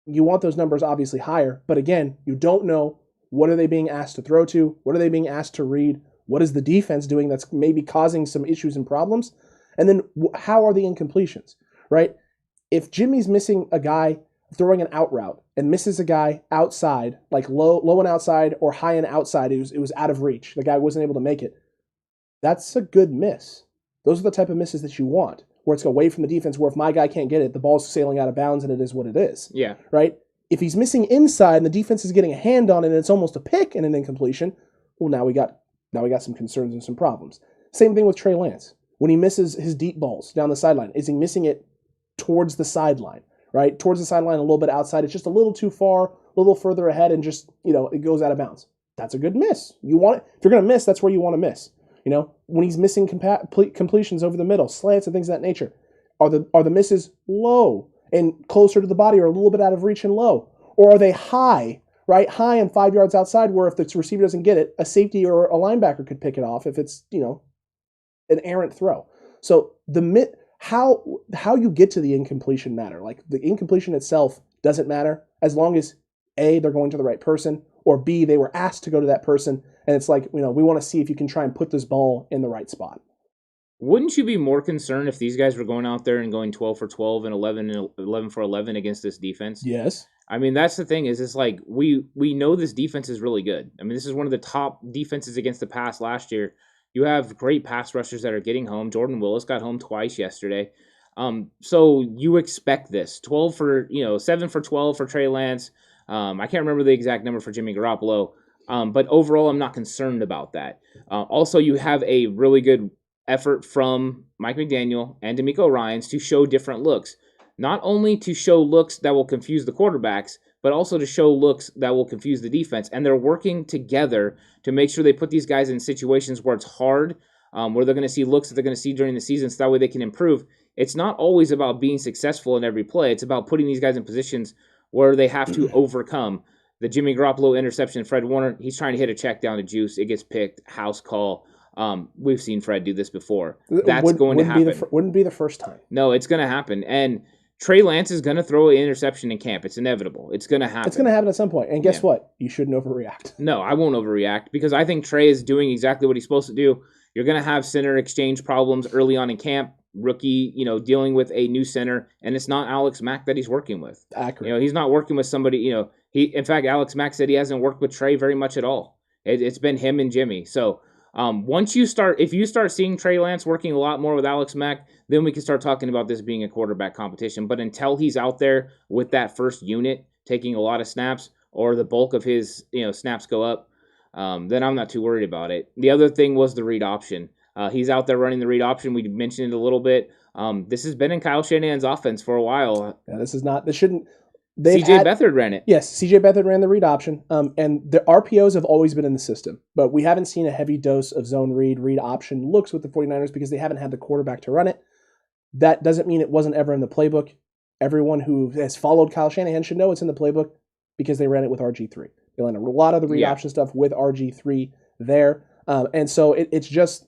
You want those numbers obviously higher, but again, you don't know what are they being asked to throw to, what are they being asked to read, what is the defense doing that's maybe causing some issues and problems, and then how are the incompletions, right? If Jimmy's missing a guy throwing an out route and misses a guy outside, like low and outside or high and outside, it was out of reach, the guy wasn't able to make it, that's a good miss. Those are the type of misses that you want, where it's away from the defense, where if my guy can't get it, the ball's sailing out of bounds and it is what it is. Yeah. Right? If he's missing inside and the defense is getting a hand on it and it's almost a pick and an incompletion, well, now we got some concerns and some problems. Same thing with Trey Lance. When he misses his deep balls down the sideline, is he missing it towards the sideline, right? Towards the sideline, a little bit outside. It's just a little too far, a little further ahead, and just, it goes out of bounds. That's a good miss. You want it. If you're going to miss, that's where you want to miss. When he's missing completions over the middle, slants and things of that nature, are the misses low and closer to the body or a little bit out of reach and low? Or are they high, right? High and 5 yards outside where if the receiver doesn't get it, a safety or a linebacker could pick it off if it's, an errant throw. So how you get to the incompletion matter. Like the incompletion itself doesn't matter as long as A, they're going to the right person, or B, they were asked to go to that person. And it's like, we want to see if you can try and put this ball in the right spot. Wouldn't you be more concerned if these guys were going out there and going 12 for 12 and 11 for 11 against this defense? Yes. I mean, that's the thing is it's like we know this defense is really good. I mean, this is one of the top defenses against the pass last year. You have great pass rushers that are getting home. Jordan Willis got home twice yesterday. So you expect this. 7 for 12 for Trey Lance. I can't remember the exact number for Jimmy Garoppolo. But overall, I'm not concerned about that. Also, you have a really good effort from Mike McDaniel and DeMeco Ryans to show different looks. Not only to show looks that will confuse the quarterbacks, but also to show looks that will confuse the defense. And they're working together to make sure they put these guys in situations where it's hard, where they're going to see looks that they're going to see during the season so that way they can improve. It's not always about being successful in every play. It's about putting these guys in positions where they have to overcome. The Jimmy Garoppolo interception, Fred Warner, he's trying to hit a check down to Juice. It gets picked, house call. We've seen Fred do this before. That's going to happen. Wouldn't be the first time. No, it's going to happen. And Trey Lance is going to throw an interception in camp. It's inevitable. It's going to happen. It's going to happen at some point. And guess what? You shouldn't overreact. No, I won't overreact because I think Trey is doing exactly what he's supposed to do. You're going to have center exchange problems early on in camp. rookie, dealing with a new center, and it's not Alex Mack that he's working with. Accurate. He's not working with somebody, in fact, Alex Mack said he hasn't worked with Trey very much at all. It's been him and Jimmy. So if you start seeing Trey Lance working a lot more with Alex Mack, then we can start talking about this being a quarterback competition. But until he's out there with that first unit, taking a lot of snaps, or the bulk of his, snaps go up, then I'm not too worried about it. The other thing was the read option. He's out there running the read option. We mentioned it a little bit. This has been in Kyle Shanahan's offense for a while. Yeah, this shouldn't. CJ Beathard ran it. Yes, CJ Beathard ran the read option. And the RPOs have always been in the system, but we haven't seen a heavy dose of zone read option looks with the 49ers because they haven't had the quarterback to run it. That doesn't mean it wasn't ever in the playbook. Everyone who has followed Kyle Shanahan should know it's in the playbook because they ran it with RG3. They ran a lot of the read option stuff with RG3 there. And so it's just,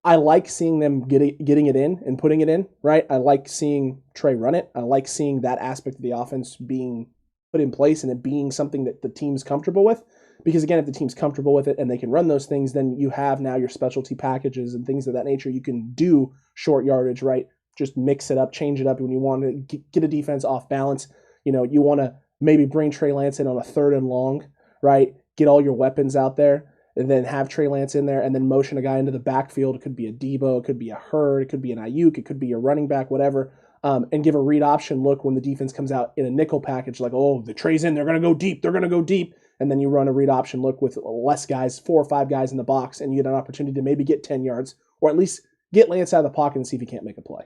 I like seeing them getting it in and putting it in, right? I like seeing Trey run it. I like seeing that aspect of the offense being put in place and it being something that the team's comfortable with. Because again, if the team's comfortable with it and they can run those things, then you have now your specialty packages and things of that nature. You can do short yardage, right? Just mix it up, change it up when you want to get a defense off balance. You want to maybe bring Trey Lance in on a 3rd and long, right? Get all your weapons out there. And then have Trey Lance in there and then motion a guy into the backfield. It could be a Debo, it could be a Hurd, it could be an Ayuk, it could be a running back, whatever, and give a read option look when the defense comes out in a nickel package, like, oh, the Trey's in, they're going to go deep, and then you run a read option look with less guys, 4 or 5 guys in the box, and you get an opportunity to maybe get 10 yards, or at least get Lance out of the pocket and see if he can't make a play.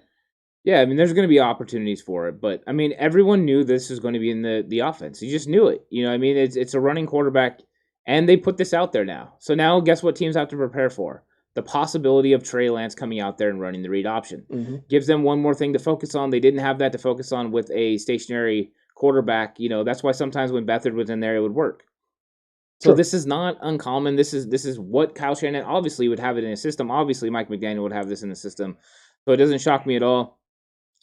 Yeah, there's going to be opportunities for it, but, everyone knew this was going to be in the offense. You just knew it. It's a running quarterback. And they put this out there now. So now guess what teams have to prepare for? The possibility of Trey Lance coming out there and running the read option. Mm-hmm. Gives them one more thing to focus on. They didn't have that to focus on with a stationary quarterback. That's why sometimes when Beathard was in there, it would work. So sure. This is not uncommon. This is what Kyle Shanahan obviously would have it in his system. Obviously, Mike McDaniel would have this in the system. So it doesn't shock me at all.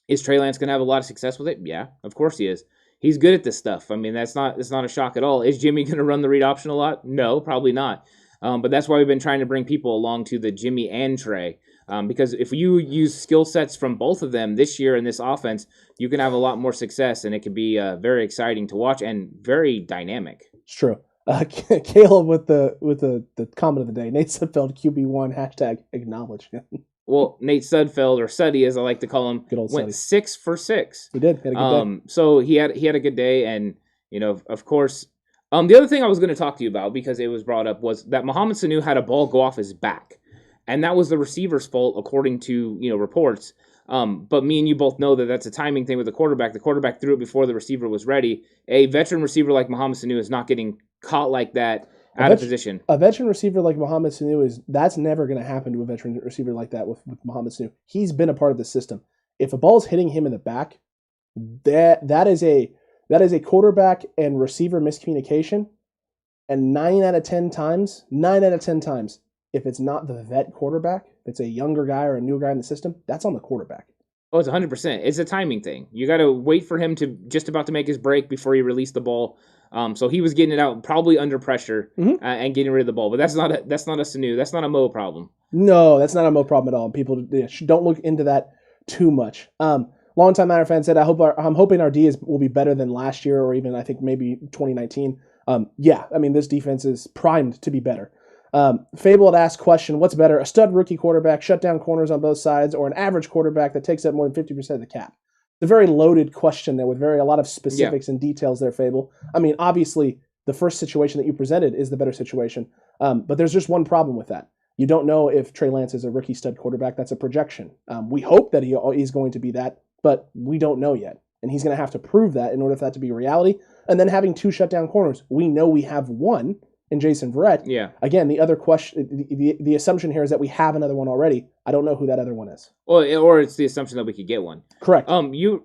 Is Trey Lance going to have a lot of success with it? Yeah, of course he is. He's good at this stuff. That's not a shock at all. Is Jimmy going to run the read option a lot? No, probably not. But that's why we've been trying to bring people along to the Jimmy and Trey. Because if you use skill sets from both of them this year in this offense, you can have a lot more success, and it can be very exciting to watch and very dynamic. It's true. Caleb with the comment of the day. Nate Sudfeld, QB1, #acknowledge. Well, Nate Sudfeld, or Suddy as I like to call him, went Suddy. 6 for 6. He did. Had a good day. So he had a good day, and of course, the other thing I was going to talk to you about because it was brought up was that Mohamed Sanu had a ball go off his back, and that was the receiver's fault according to reports. But me and you both know that that's a timing thing with the quarterback. The quarterback threw it before the receiver was ready. A veteran receiver like Mohamed Sanu is not getting caught like that. Out of position. A veteran receiver like Mohamed Sanu that's never going to happen to a veteran receiver like that with Mohamed Sanu. He's been a part of the system. If a ball's hitting him in the back, that is a quarterback and receiver miscommunication. And 9 out of 10 times, if it's not the vet quarterback, if it's a younger guy or a newer guy in the system, that's on the quarterback. Oh, it's 100%. It's a timing thing. You got to wait for him to just about to make his break before he released the ball. So he was getting it out probably under pressure and getting rid of the ball. But that's not a Sanu. That's not a Mo problem. No, that's not a Mo problem at all. People don't look into that too much. Longtime Niner fan said, I'm hoping our D will be better than last year or even I think maybe 2019. This defense is primed to be better. Fable had asked question, what's better, a stud rookie quarterback, shut down corners on both sides, or an average quarterback that takes up more than 50% of the cap? It's a very loaded question there with a lot of specifics and details there, Fable. Obviously, the first situation that you presented is the better situation, but there's just one problem with that. You don't know if Trey Lance is a rookie stud quarterback. That's a projection. We hope that he's going to be that, but we don't know yet. And he's going to have to prove that in order for that to be a reality. And then having 2 shutdown corners, we know we have one in Jason Verrett. Yeah. Again, the other question, the assumption here is that we have another one already. I don't know who that other one is. Well, or it's the assumption that we could get one. Correct.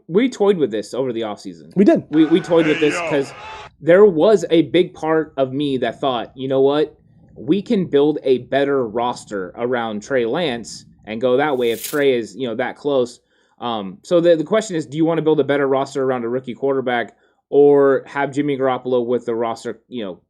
We toyed with this over the offseason. We did. We toyed with this because there was a big part of me that thought, you know what, we can build a better roster around Trey Lance and go that way if Trey is that close. So the question is, do you want to build a better roster around a rookie quarterback? Or have Jimmy Garoppolo with the roster,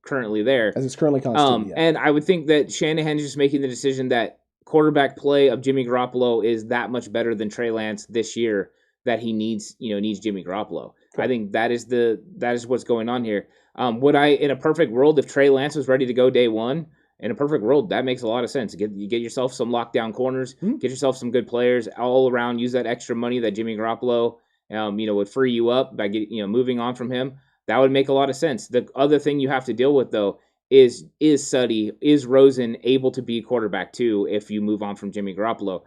currently there. As it's currently constituted, And I would think that Shanahan is just making the decision that quarterback play of Jimmy Garoppolo is that much better than Trey Lance this year that he needs Jimmy Garoppolo. I think that is what's going on here. Would I, in a perfect world, if Trey Lance was ready to go day one, in a perfect world, that makes a lot of sense. You get yourself some lockdown corners, get yourself some good players all around. Use that extra money that Jimmy Garoppolo, would free you up by moving on from him. That would make a lot of sense. The other thing you have to deal with though is Suddy, is Rosen able to be quarterback too if you move on from Jimmy Garoppolo?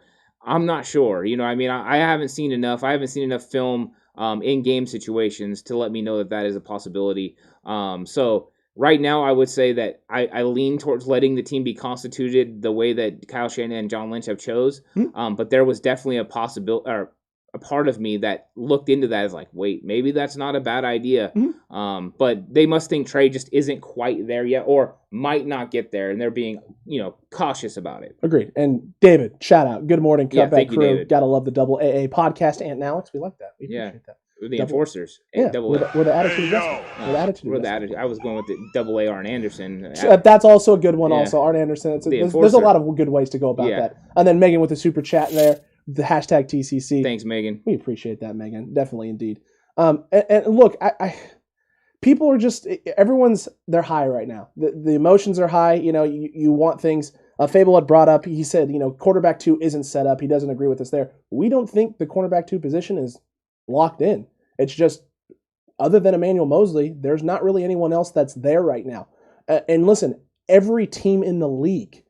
I'm not sure. I haven't seen enough. I haven't seen enough film in game situations to let me know that is a possibility. So right now, I would say that I lean towards letting the team be constituted the way that Kyle Shanahan and John Lynch have chose. But there was definitely a possibility, or a part of me that looked into that as like, wait, maybe that's not a bad idea. But they must think Trey just isn't quite there yet, or might not get there, and they're being, cautious about it. Agreed. And David, shout out. Good morning, Cutback crew. David. Gotta love the double AA podcast. Aunt and Alex, we like that. We appreciate that. We're the enforcers. Yeah, double we're the attitude adjustment. We're the attitude. I was going with the double A Arn Anderson. That's also a good one. Yeah. Also, Arn Anderson. There's a lot of good ways to go about that. And then Megan with the super chat there. The hashtag TCC. Thanks, Megan. We appreciate that, Megan. Definitely, indeed. And look, people are just, they're high right now. The emotions are high. You want things. Fable had brought up, he said, quarterback 2 isn't set up. He doesn't agree with us there. We don't think the cornerback 2 position is locked in. It's just, other than Emmanuel Mosley, there's not really anyone else that's there right now. And listen, every team in the league,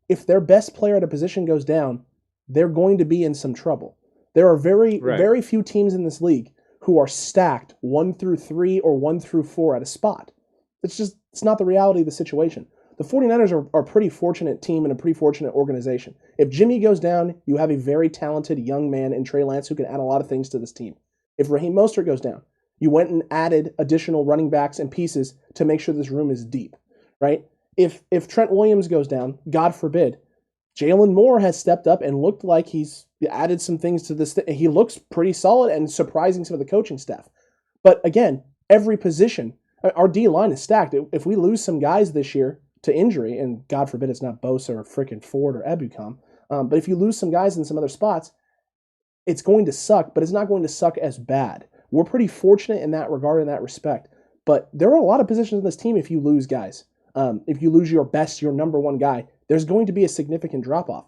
if their best player at a position goes down, they're going to be in some trouble. There are very few teams in this league who are stacked 1 through 3 or 1 through 4 at a spot. It's not the reality of the situation. The 49ers are a pretty fortunate team and a pretty fortunate organization. If Jimmy goes down, you have a very talented young man in Trey Lance who can add a lot of things to this team. If Raheem Mostert goes down, you went and added additional running backs and pieces to make sure this room is deep, right? If Trent Williams goes down, God forbid, Jalen Moore has stepped up and looked like he's added some things to this. He looks pretty solid and surprising some of the coaching staff. But again, every position, our D-line is stacked. If we lose some guys this year to injury, and God forbid it's not Bosa or frickin' Ford or Ebukam, but if you lose some guys in some other spots, it's going to suck, but it's not going to suck as bad. We're pretty fortunate in that regard, in that respect. But there are a lot of positions in this team if you lose guys. If you lose your your number one guy, there's going to be a significant drop-off.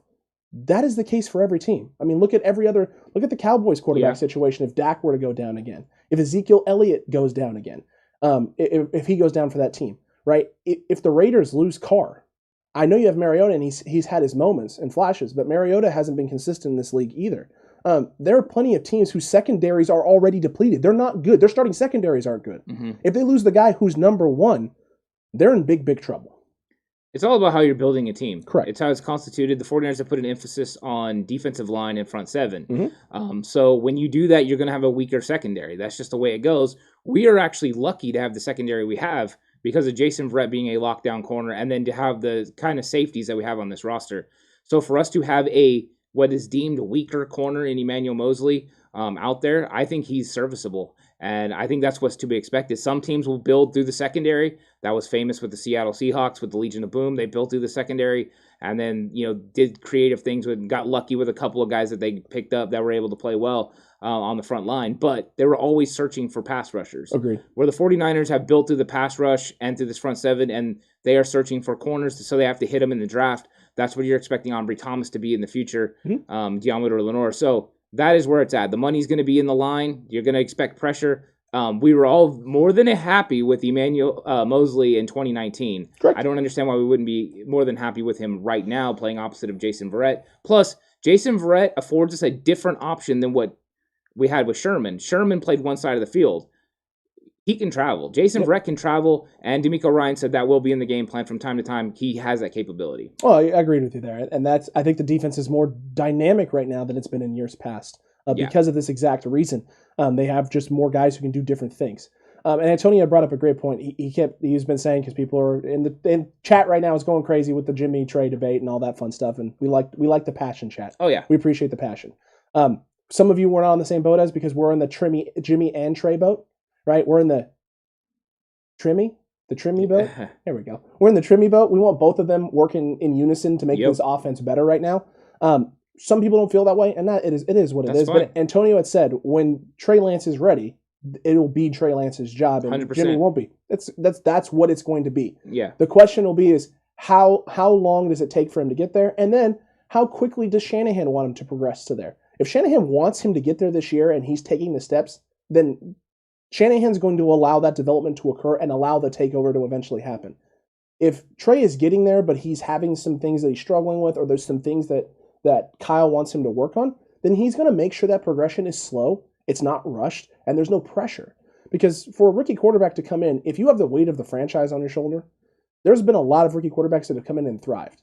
That is the case for every team. I mean, look at the Cowboys quarterback situation if Dak were to go down again. If Ezekiel Elliott goes down again. If he goes down for that team, right? If the Raiders lose Carr, I know you have Mariota and he's had his moments and flashes, but Mariota hasn't been consistent in this league either. There are plenty of teams whose secondaries are already depleted. They're not good. Their starting secondaries aren't good. If they lose the guy who's number one, they're in big, big trouble. It's all about how you're building a team. Correct. It's how it's constituted. The 49ers have put an emphasis on defensive line and front seven. So when you do that, you're going to have a weaker secondary. That's just the way it goes. We are actually lucky to have the secondary we have because of Jason Verrett being a lockdown corner and then to have the kind of safeties that we have on this roster. So for us to have what is deemed weaker corner in Emmanuel Mosley out there, I think he's serviceable. And I think that's what's to be expected. Some teams will build through the secondary. That was famous with the Seattle Seahawks, with the Legion of Boom. They built through the secondary and then, did creative things and got lucky with a couple of guys that they picked up that were able to play well on the front line. But they were always searching for pass rushers. Agreed. Where the 49ers have built through the pass rush and through this front seven, and they are searching for corners, so they have to hit them in the draft. That's what you're expecting Ambry Thomas to be in the future, Deommodore Lenoir. So that is where it's at. The money's going to be in the line. You're going to expect pressure. We were all more than happy with Emmanuel Mosley in 2019. Correct. I don't understand why we wouldn't be more than happy with him right now playing opposite of Jason Verrett. Plus, Jason Verrett affords us a different option than what we had with Sherman. Sherman played one side of the field. He can travel. Jason Verrett can travel, and DeMeco Ryan said that will be in the game plan from time to time. He has that capability. Well, I agreed with you there. And I think the defense is more dynamic right now than it's been in years past because of this exact reason. They have just more guys who can do different things. And Antonio brought up a great point. He's been saying, because people are in chat right now is going crazy with the Jimmy Trey debate and all that fun stuff. And we like the passion chat. Oh, yeah. We appreciate the passion. Some of you weren't on the same boat as because we're in the Jimmy and Trey boat. Right, we're in the Trimmy. The Trimmy boat? There we go. We're in the Trimmy boat. We want both of them working in unison to make this offense better right now. Some people don't feel that way, and it is what it is. Fine. But Antonio had said when Trey Lance is ready, it'll be Trey Lance's job, and 100%. Jimmy won't be. That's what it's going to be. Yeah. The question will be is how long does it take for him to get there, and then how quickly does Shanahan want him to progress to there? If Shanahan wants him to get there this year and he's taking the steps, then Shanahan's going to allow that development to occur and allow the takeover to eventually happen. If Trey is getting there, but he's having some things that he's struggling with, or there's some things that Kyle wants him to work on, then he's going to make sure that progression is slow, it's not rushed, and there's no pressure. Because for a rookie quarterback to come in, if you have the weight of the franchise on your shoulder, there's been a lot of rookie quarterbacks that have come in and thrived.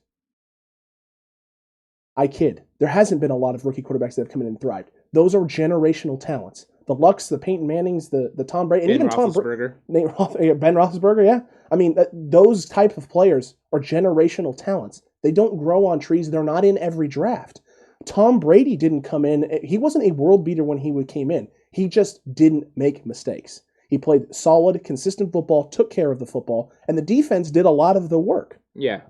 I kid. There hasn't been a lot of rookie quarterbacks that have come in and thrived. Those are generational talents. The Lucks, the Peyton Mannings, the Tom Brady, and even Tom Brady, Ben Roethlisberger, yeah. I mean, those type of players are generational talents. They don't grow on trees. They're not in every draft. Tom Brady didn't come in. He wasn't a world beater when he came in. He just didn't make mistakes. He played solid, consistent football, took care of the football, and the defense did a lot of the work. Yeah.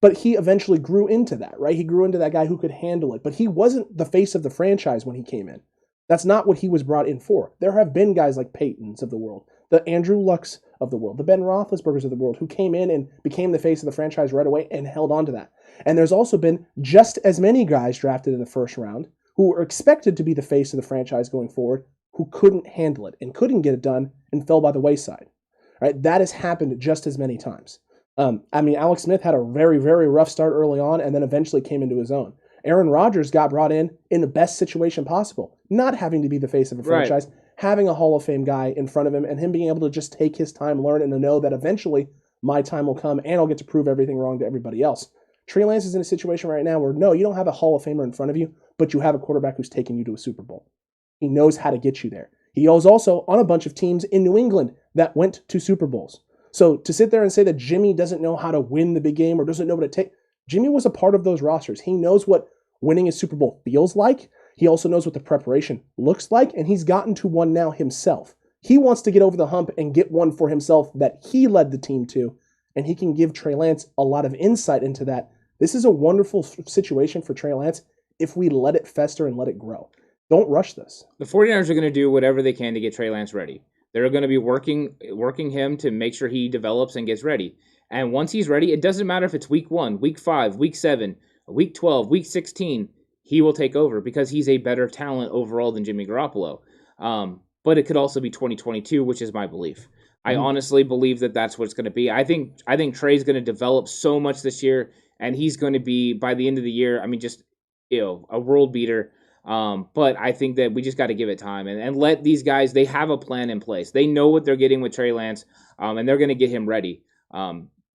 But he eventually grew into that, right? He grew into that guy who could handle it. But he wasn't the face of the franchise when he came in. That's not what he was brought in for. There have been guys like Peytons of the world, the Andrew Lucks of the world, the Ben Roethlisbergers of the world who came in and became the face of the franchise right away and held on to that. And there's also been just as many guys drafted in the first round who were expected to be the face of the franchise going forward who couldn't handle it and couldn't get it done and fell by the wayside. Right? That has happened just as many times. Alex Smith had a very, very rough start early on and then eventually came into his own. Aaron Rodgers got brought in the best situation possible, not having to be the face of a franchise, having a Hall of Fame guy in front of him, and him being able to just take his time, learn, and to know that eventually my time will come and I'll get to prove everything wrong to everybody else. Trey Lance is in a situation right now where, no, you don't have a Hall of Famer in front of you, but you have a quarterback who's taking you to a Super Bowl. He knows how to get you there. He was also on a bunch of teams in New England that went to Super Bowls. So to sit there and say that Jimmy doesn't know how to win the big game or doesn't know what it takes, Jimmy was a part of those rosters. He knows what winning a Super Bowl feels like. He also knows what the preparation looks like, and he's gotten to one now himself. He wants to get over the hump and get one for himself that he led the team to, and he can give Trey Lance a lot of insight into that. This is a wonderful situation for Trey Lance if we let it fester and let it grow. Don't rush this. The 49ers are going to do whatever they can to get Trey Lance ready. They're going to be working him to make sure he develops and gets ready. And once he's ready, it doesn't matter if it's week 1, week 5, week 7, week 12, week 16, he will take over because he's a better talent overall than Jimmy Garoppolo. But it could also be 2022, which is my belief. I honestly believe that that's what it's going to be. I think Trey's going to develop so much this year, and he's going to be, by the end of the year, just a world beater. But I think that we just got to give it time and let these guys, they have a plan in place. They know what they're getting with Trey Lance, and they're going to get him ready.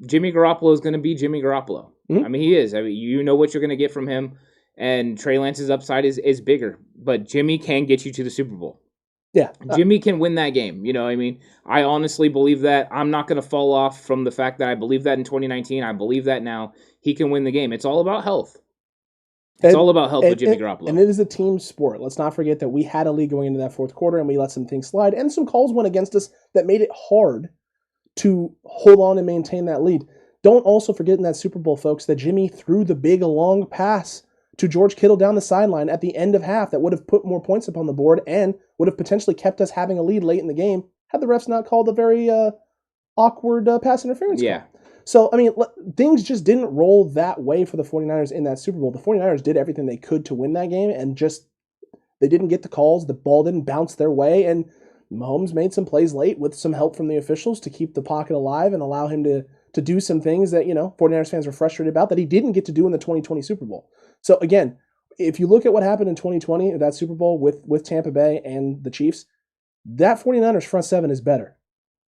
Jimmy Garoppolo is going to be Jimmy Garoppolo. Mm-hmm. He is. You know what you're going to get from him, and Trey Lance's upside is bigger. But Jimmy can get you to the Super Bowl. Yeah. Jimmy can win that game. I honestly believe that. I'm not going to fall off from the fact that I believe that in 2019. I believe that now. He can win the game. It's all about health. It's all about health with Jimmy Garoppolo. And it is a team sport. Let's not forget that we had a lead going into that fourth quarter, and we let some things slide, and some calls went against us that made it hard to hold on and maintain that lead. Don't also forget in that Super Bowl, folks, that Jimmy threw the big long pass to George Kittle down the sideline at the end of half that would have put more points up on the board and would have potentially kept us having a lead late in the game had the refs not called a very awkward pass interference call. So, things just didn't roll that way for the 49ers in that Super Bowl. The 49ers did everything they could to win that game, and they didn't get the calls. The ball didn't bounce their way, and Mahomes made some plays late with some help from the officials to keep the pocket alive and allow him to do some things that, 49ers fans were frustrated about that he didn't get to do in the 2020 Super Bowl. So, again, if you look at what happened in 2020, that Super Bowl with Tampa Bay and the Chiefs, that 49ers front seven is better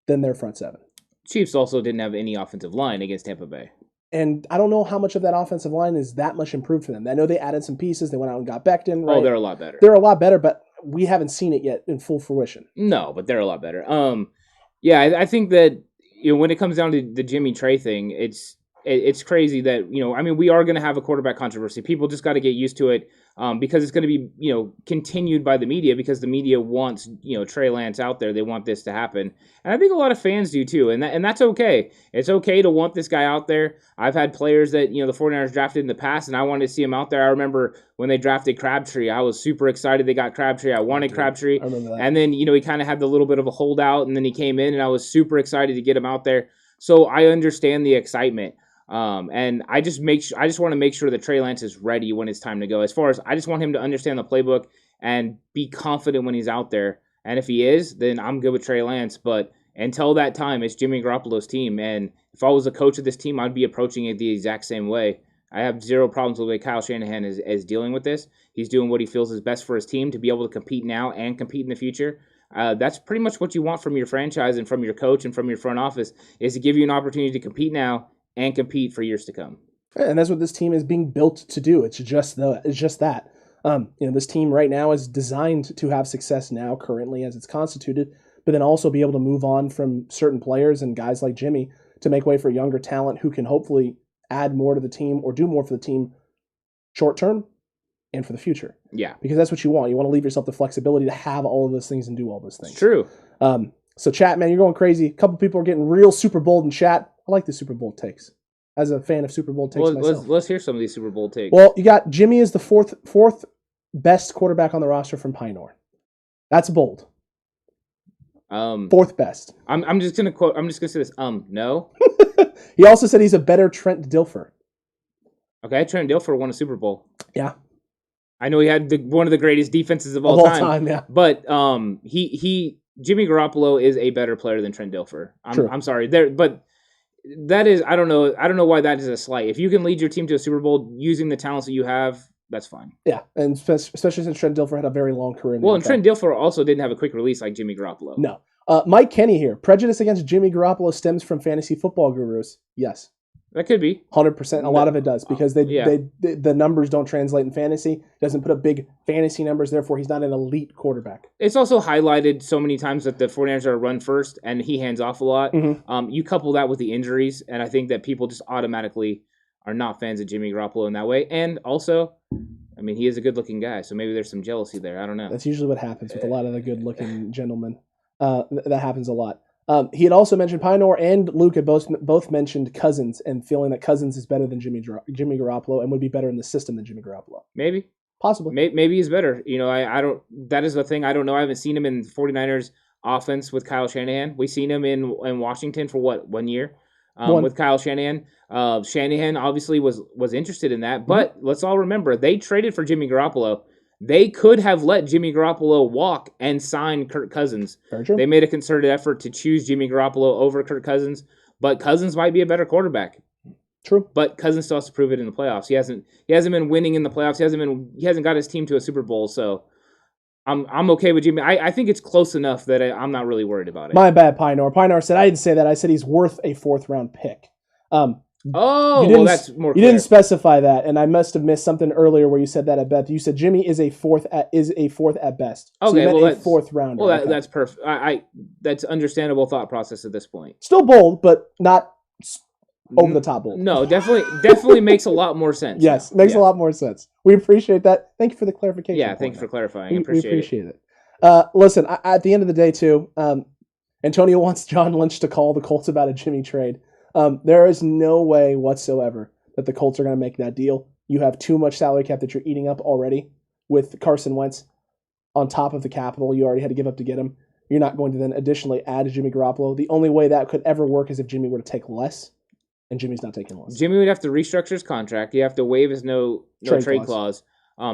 than their front seven. Chiefs also didn't have any offensive line against Tampa Bay. And I don't know how much of that offensive line is that much improved for them. I know they added some pieces. They went out and got Becton. Right? Oh, they're a lot better. They're a lot better, but we haven't seen it yet in full fruition. No, but they're a lot better. I think that when it comes down to the Jimmy Trey thing, it's it's crazy that, we are going to have a quarterback controversy. People just got to get used to it because it's going to be, continued by the media because the media wants, Trey Lance out there. They want this to happen. And I think a lot of fans do too. And that's okay. It's okay to want this guy out there. I've had players that, the 49ers drafted in the past and I wanted to see him out there. I remember when they drafted Crabtree, I was super excited they got Crabtree. I wanted Crabtree. I remember that. And then, he kind of had the little bit of a holdout and then he came in and I was super excited to get him out there. So I understand the excitement. And I just want to make sure that Trey Lance is ready when it's time to go. As far as I just want him to understand the playbook and be confident when he's out there. And if he is, then I'm good with Trey Lance. But until that time, it's Jimmy Garoppolo's team. And if I was a coach of this team, I'd be approaching it the exact same way. I have zero problems with the way Kyle Shanahan is dealing with this. He's doing what he feels is best for his team to be able to compete now and compete in the future. That's pretty much what you want from your franchise and from your coach and from your front office is to give you an opportunity to compete now and compete for years to come. And that's what this team is being built to do. It's just that. This team right now is designed to have success now, currently as it's constituted, but then also be able to move on from certain players and guys like Jimmy to make way for younger talent who can hopefully add more to the team or do more for the team short term and for the future. Yeah. Because that's what you want. You want to leave yourself the flexibility to have all of those things and do all those things. It's true. So chat, man, you're going crazy. A couple people are getting real Super Bowl in chat. I like the Super Bowl takes. As a fan of Super Bowl takes myself. Let's hear some of these Super Bowl takes. Well, you got Jimmy is the fourth best quarterback on the roster from Pioneer. That's bold. Fourth best. I'm just gonna quote. I'm just gonna say this. No. He also said he's a better Trent Dilfer. Okay, Trent Dilfer won a Super Bowl. Yeah. I know he had one of the greatest defenses of all time. Yeah. But Jimmy Garoppolo is a better player than Trent Dilfer. I'm sorry. But that is I don't know why that is a slight. If you can lead your team to a Super Bowl using the talents that you have, that's fine. Yeah, and especially since Trent Dilfer had a very long career. And Trent Dilfer also didn't have a quick release like Jimmy Garoppolo. No. Mike Kenny here. Prejudice against Jimmy Garoppolo stems from fantasy football gurus. Yes. That could be 100%. A lot of it does because the numbers don't translate in fantasy. He doesn't put up big fantasy numbers. Therefore, he's not an elite quarterback. It's also highlighted so many times that the 49ers are run first and he hands off a lot. Mm-hmm. You couple that with the injuries, and I think that people just automatically are not fans of Jimmy Garoppolo in that way. And also, I mean, he is a good-looking guy, so maybe there's some jealousy there. I don't know. That's usually what happens with a lot of the good-looking gentlemen. That happens a lot. He had also mentioned Pioneer and Luke had both mentioned Cousins and feeling that Cousins is better than Jimmy Garoppolo and would be better in the system than Jimmy Garoppolo. Maybe. Possibly. Maybe he's better. I don't. That is the thing. I don't know. I haven't seen him in 49ers offense with Kyle Shanahan. We've seen him in Washington for 1 year with Kyle Shanahan. Shanahan obviously was interested in that, but let's all remember they traded for Jimmy Garoppolo. They could have let Jimmy Garoppolo walk and sign Kirk Cousins. Very true. They made a concerted effort to choose Jimmy Garoppolo over Kirk Cousins, but Cousins might be a better quarterback. True. But Cousins still has to prove it in the playoffs. He hasn't been winning in the playoffs. He hasn't got his team to a Super Bowl, so I'm okay with Jimmy. I think it's close enough that I'm not really worried about it. My bad, Pioneer. Pioneer said I didn't say that. I said he's worth a 4th round pick. That's more clear. You didn't specify that, and I must have missed something earlier where you said that at best. You said Jimmy is a fourth at best. Okay, so you meant that's a 4th rounder. Well, that's perfect. That's understandable thought process at this point. Still bold, but not over the top bold. No, definitely makes a lot more sense. Yes, makes a lot more sense. We appreciate that. Thank you for the clarification. Yeah, thank you for clarifying. We appreciate it. Listen, at the end of the day, too, Antonio wants John Lynch to call the Colts about a Jimmy trade. There is no way whatsoever that the Colts are going to make that deal. You have too much salary cap that you're eating up already with Carson Wentz on top of the capital you already had to give up to get him. You're not going to then additionally add Jimmy Garoppolo. The only way that could ever work is if Jimmy were to take less, and Jimmy's not taking less. Jimmy would have to restructure his contract. You have to waive his no trade clause.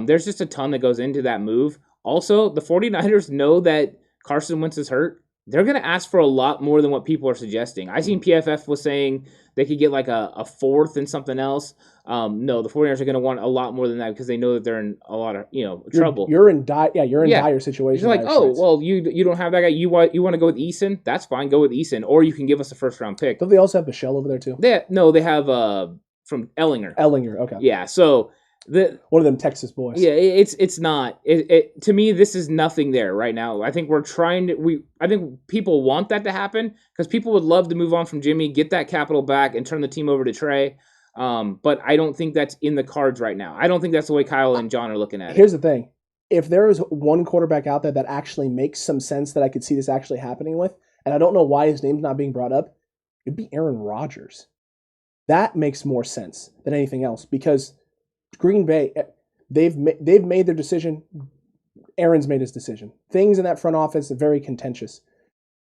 There's just a ton that goes into that move. Also, the 49ers know that Carson Wentz is hurt. They're going to ask for a lot more than what people are suggesting. I seen PFF was saying they could get like a 4th and something else. No, the 49ers are going to want a lot more than that because they know that they're in a lot of trouble. You're in dire situation. You're like, well, you don't have that guy. You want to go with Eason? That's fine. Go with Eason, or you can give us a 1st round pick. Don't they also have Michelle over there too? They have from Ellinger. Okay. Yeah, so one of them Texas boys. Yeah, it's not. To me, this is nothing there right now. I think I think people want that to happen because people would love to move on from Jimmy, get that capital back, and turn the team over to Trey. But I don't think that's in the cards right now. I don't think that's the way Kyle and John are looking at it. Here's the thing. If there is one quarterback out there that actually makes some sense that I could see this actually happening with, and I don't know why his name's not being brought up, it'd be Aaron Rodgers. That makes more sense than anything else because Green Bay, they've made their decision. Aaron's made his decision. Things in that front office are very contentious.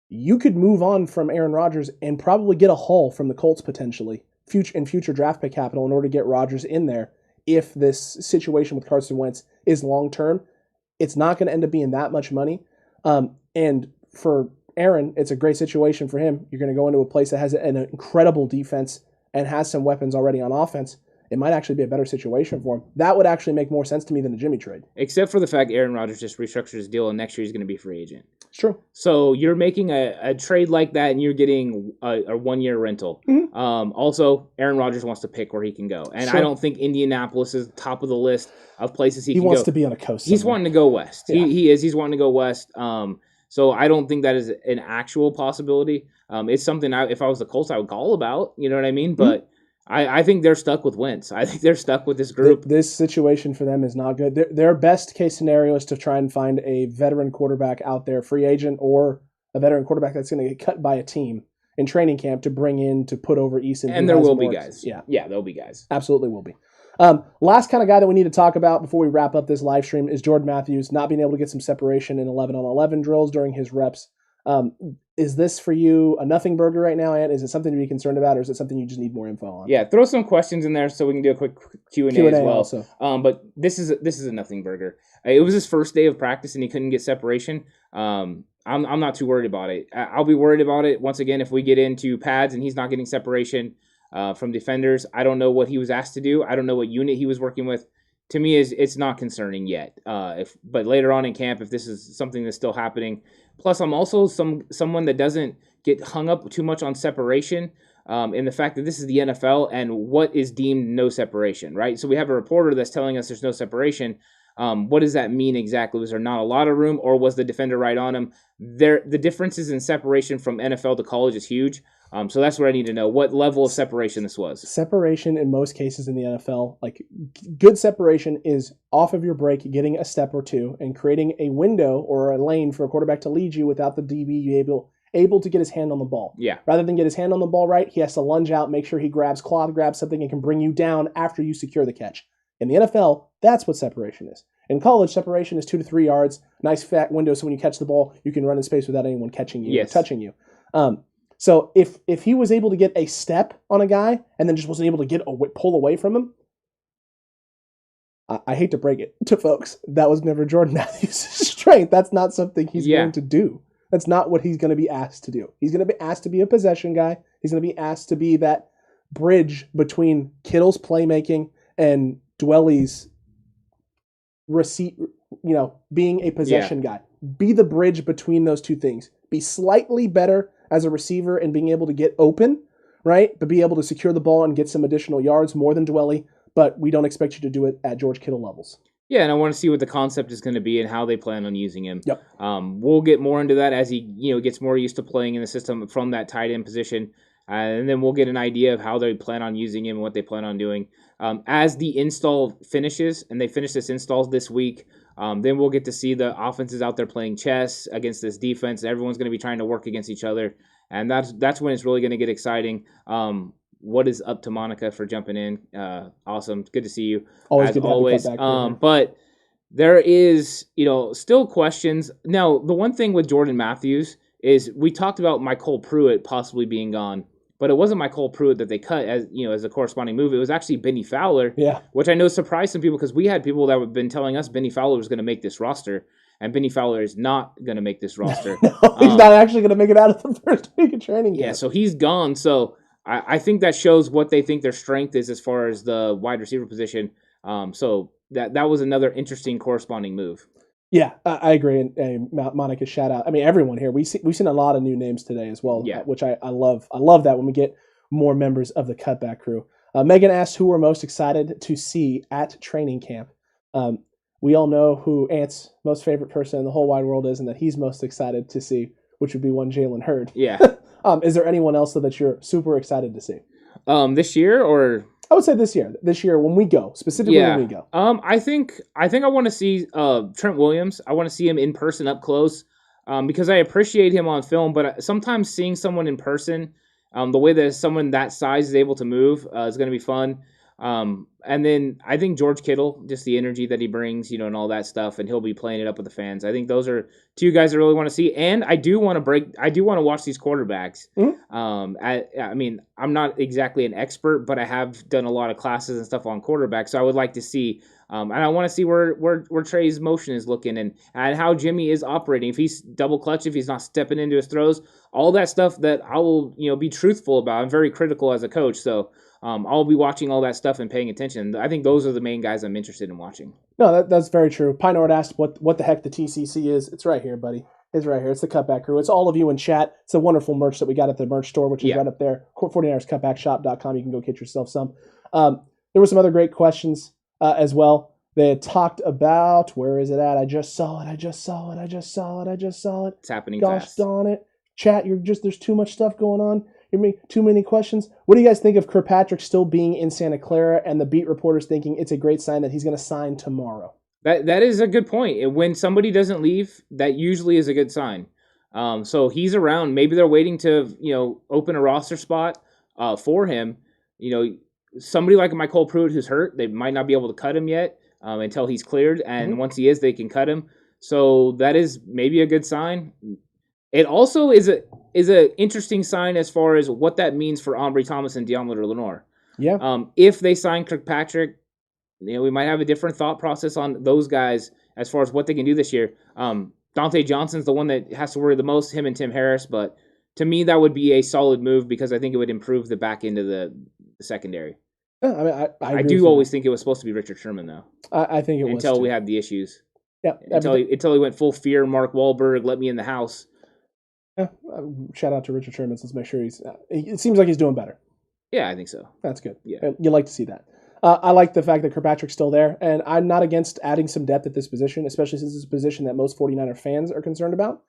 You could move on from Aaron Rodgers and probably get a haul from the Colts potentially, future draft pick capital in order to get Rodgers in there if this situation with Carson Wentz is long-term. It's not going to end up being that much money. And for Aaron, it's a great situation for him. You're going to go into a place that has an incredible defense and has some weapons already on offense. It might actually be a better situation for him. That would actually make more sense to me than a Jimmy trade. Except for the fact Aaron Rodgers just restructured his deal, and next year he's going to be a free agent. It's true. So you're making a trade like that, and you're getting a one-year rental. Mm-hmm. Also, Aaron Rodgers wants to pick where he can go. And Sure. I don't think Indianapolis is top of the list of places he can go. He wants to be on a coast He's somewhere. wanting to go west. Yeah. He is. He's wanting to go west. So I don't think that is an actual possibility. It's something if I was the Colts, I would call about. You know what I mean? But I think they're stuck with Wentz. I think they're stuck with this group. This situation for them is not good. Their best case scenario is to try and find a veteran quarterback out there, free agent, or a veteran quarterback that's going to get cut by a team in training camp to bring in to put over Eason. And there will be guys. Yeah, there'll be guys. Absolutely will be. Last kind of guy that we need to talk about before we wrap up this live stream is Jordan Matthews not being able to get some separation in 11-on-11 drills during his reps. Is this for you a nothing burger right now, Ant? Is it something to be concerned about, or is it something you just need more info on? Yeah, throw some questions in there so we can do a quick Q&A as well. Also. But this is a nothing burger. It was his first day of practice and he couldn't get separation. I'm not too worried about it. I'll be worried about it once again if we get into pads and he's not getting separation from defenders. I don't know what he was asked to do. I don't know what unit he was working with. To me, it's not concerning yet. But later on in camp, if this is something that's still happening. Plus, I'm also someone that doesn't get hung up too much on separation in the fact that this is the NFL and what is deemed no separation, right? So we have a reporter that's telling us there's no separation. What does that mean exactly? Was there not a lot of room, or was the defender right on him? The differences in separation from NFL to college is huge. So that's what I need to know, what level of separation this was. Separation in most cases in the NFL, like good separation is off of your break, getting a step or two, and creating a window or a lane for a quarterback to lead you without the DB able to get his hand on the ball. Yeah. Rather than get his hand on the ball right, he has to lunge out, make sure he grabs something and can bring you down after you secure the catch. In the NFL, that's what separation is. In college, separation is 2 to 3 yards, nice fat window so when you catch the ball, you can run in space without anyone catching you or touching you. So if he was able to get a step on a guy and then just wasn't able to pull away from him, I hate to break it to folks, that was never Jordan Matthews' strength. That's not something he's going to do. That's not what he's going to be asked to do. He's going to be asked to be a possession guy. He's going to be asked to be that bridge between Kittle's playmaking and Dwelly's being a possession guy. Be the bridge between those two things. Be slightly better as a receiver and being able to get open, right? But be able to secure the ball and get some additional yards more than Dwelly. But we don't expect you to do it at George Kittle levels. Yeah, and I want to see what the concept is going to be and how they plan on using him. Yep. We'll get more into that as he gets more used to playing in the system from that tight end position. And then we'll get an idea of how they plan on using him and what they plan on doing. As the install finishes, and they finish this install this week, then we'll get to see the offenses out there playing chess against this defense. Everyone's going to be trying to work against each other, and that's when it's really going to get exciting. What is up to Monica for jumping in? Awesome. Good to see you. Always as good to have always. you come back here. But there is, still questions. Now, the one thing with Jordan Matthews is we talked about Mycole Pruitt possibly being gone, but it wasn't Mycole Pruitt that they cut as a corresponding move. It was actually Benny Fowler, which I know surprised some people because we had people that have been telling us Benny Fowler was going to make this roster, and Benny Fowler is not going to make this roster. No, he's not actually going to make it out of the first week of training camp. Yeah, so he's gone. So I think that shows what they think their strength is as far as the wide receiver position. So that was another interesting corresponding move. Yeah, I agree. And Monica, shout out. I mean, everyone here. We've seen a lot of new names today as well, which I love. I love that when we get more members of the Cutback crew. Megan asked who we're most excited to see at training camp. We all know who Ant's most favorite person in the whole wide world is, and that he's most excited to see, which would be one Jalen Hurd. Yeah. Is there anyone else, though, that you're super excited to see? This year, or I would say this year. This year when we go, specifically when we go. I think I want to see Trent Williams. I want to see him in person up close, because I appreciate him on film, but sometimes seeing someone in person, the way that someone that size is able to move is going to be fun. And then I think George Kittle, just the energy that he brings, and all that stuff, and he'll be playing it up with the fans. I think those are two guys I really want to see, and I do want to watch these quarterbacks. Mm-hmm. I mean, I'm not exactly an expert, but I have done a lot of classes and stuff on quarterbacks, so I would like to see, and I want to see where Trey's motion is looking, and how Jimmy is operating. If he's double clutch, if he's not stepping into his throws, all that stuff that I will, be truthful about. I'm very critical as a coach, so. I'll be watching all that stuff and paying attention. I think those are the main guys I'm interested in watching. No, that's very true. Pinord asked what the heck the TCC is. It's right here, buddy. It's right here. It's the Cutback Crew. It's all of you in chat. It's a wonderful merch that we got at the merch store, which is right up there. 49erscutbackshop.com. You can go get yourself some. There were some other great questions as well. They had talked about, where is it at? I just saw it. It's happening Gosh fast. darn it. Chat, there's too much stuff going on. Too many questions. What do you guys think of Kirkpatrick still being in Santa Clara and the beat reporters thinking it's a great sign that he's going to sign tomorrow? That is a good point. When somebody doesn't leave, that usually is a good sign. So he's around. Maybe they're waiting to open a roster spot for him. Somebody like Michael Pruitt who's hurt, they might not be able to cut him yet until he's cleared. And once he is, they can cut him. So that is maybe a good sign. It also is an interesting sign as far as what that means for Ambry Thomas and Deommodore Lenoir. Yeah. If they sign Kirkpatrick, we might have a different thought process on those guys as far as what they can do this year. Dante Johnson's the one that has to worry the most, him and Tim Harris. But to me, that would be a solid move because I think it would improve the back end of the secondary. Yeah, I mean, I do always think it was supposed to be Richard Sherman, though. I think it was. Until we had the issues. Yeah. Until he went full fear, Mark Wahlberg, let me in the house. Yeah, shout out to Richard Sherman. Let's make sure it seems like he's doing better. Yeah, I think so. That's good. Yeah. You like to see that. I like the fact that Kirkpatrick's still there, and I'm not against adding some depth at this position, especially since it's a position that most 49er fans are concerned about,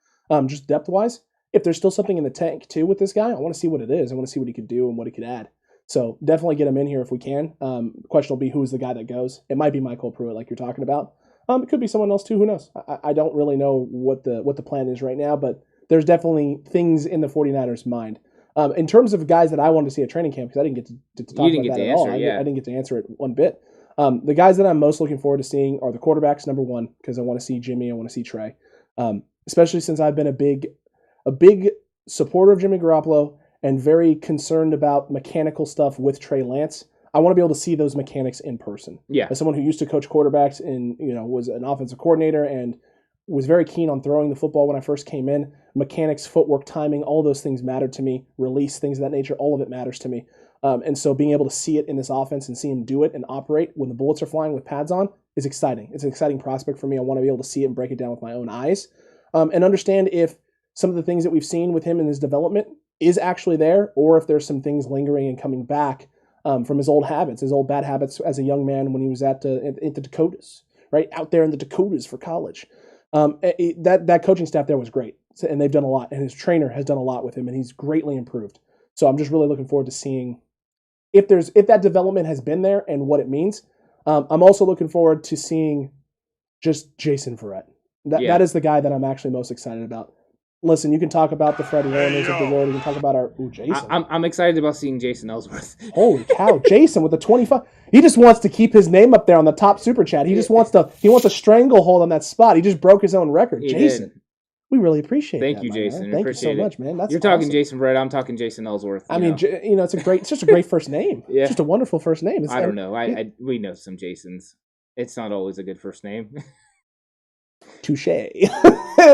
just depth-wise. If there's still something in the tank, too, with this guy, I want to see what it is. I want to see what he could do and what he could add. So definitely get him in here if we can. The question will be who's the guy that goes. It might be Michael Pruitt, like you're talking about. It could be someone else, too. Who knows? I don't really know what the plan is right now, but there's definitely things in the 49ers' mind. In terms of guys that I wanted to see at training camp, because I didn't get to talk about that at all. I didn't get to answer it one bit. The guys that I'm most looking forward to seeing are the quarterbacks, number one, because I want to see Jimmy, I want to see Trey. Especially since I've been a big supporter of Jimmy Garoppolo and very concerned about mechanical stuff with Trey Lance. I want to be able to see those mechanics in person. Yeah. As someone who used to coach quarterbacks and was an offensive coordinator and was very keen on throwing the football when I first came in. Mechanics, footwork, timing, all those things mattered to me. Release, things of that nature, all of it matters to me. And so being able to see it in this offense and see him do it and operate when the bullets are flying with pads on is exciting. It's an exciting prospect for me. I want to be able to see it and break it down with my own eyes and understand if some of the things that we've seen with him in his development is actually there or if there's some things lingering and coming back from his old habits, his old bad habits as a young man when he was at the Dakotas, right? Out there in the Dakotas for college. That coaching staff there was great, and they've done a lot, and his trainer has done a lot with him, and he's greatly improved. So I'm just really looking forward to seeing if that development has been there and what it means. I'm also looking forward to seeing just Jason Verrett. That is the guy that I'm actually most excited about. Listen, you can talk about the Freddie Warners of the world. You can talk about Jason. I'm excited about seeing Jason Ellsworth. Holy cow, Jason with the 25. He just wants to keep his name up there on the top super chat. He just wants a stranglehold on that spot. He just broke his own record. Jason, we really appreciate it. Thank you, Jason. Thank you so much, man. You're talking Jason Verrett. I'm talking Jason Ellsworth. I mean, it's just a great first name. Yeah. It's just a wonderful first name. I don't know. We know some Jasons. It's not always a good first name. Touche.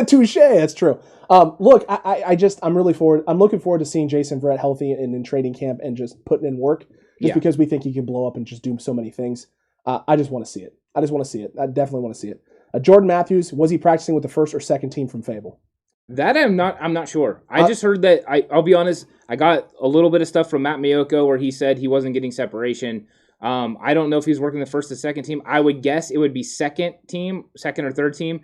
Touche. That's true. Look, I'm looking forward to seeing Jason Verrett healthy and in training camp and just putting in work because we think he can blow up and just do so many things. I just want to see it. I definitely want to see it. Jordan Matthews, was he practicing with the first or second team from Fable? That I'm not sure. I just heard that. I'll be honest. I got a little bit of stuff from Matt Miyoko where he said he wasn't getting separation. I don't know if he's working the first or second team. I would guess it would be second or third team,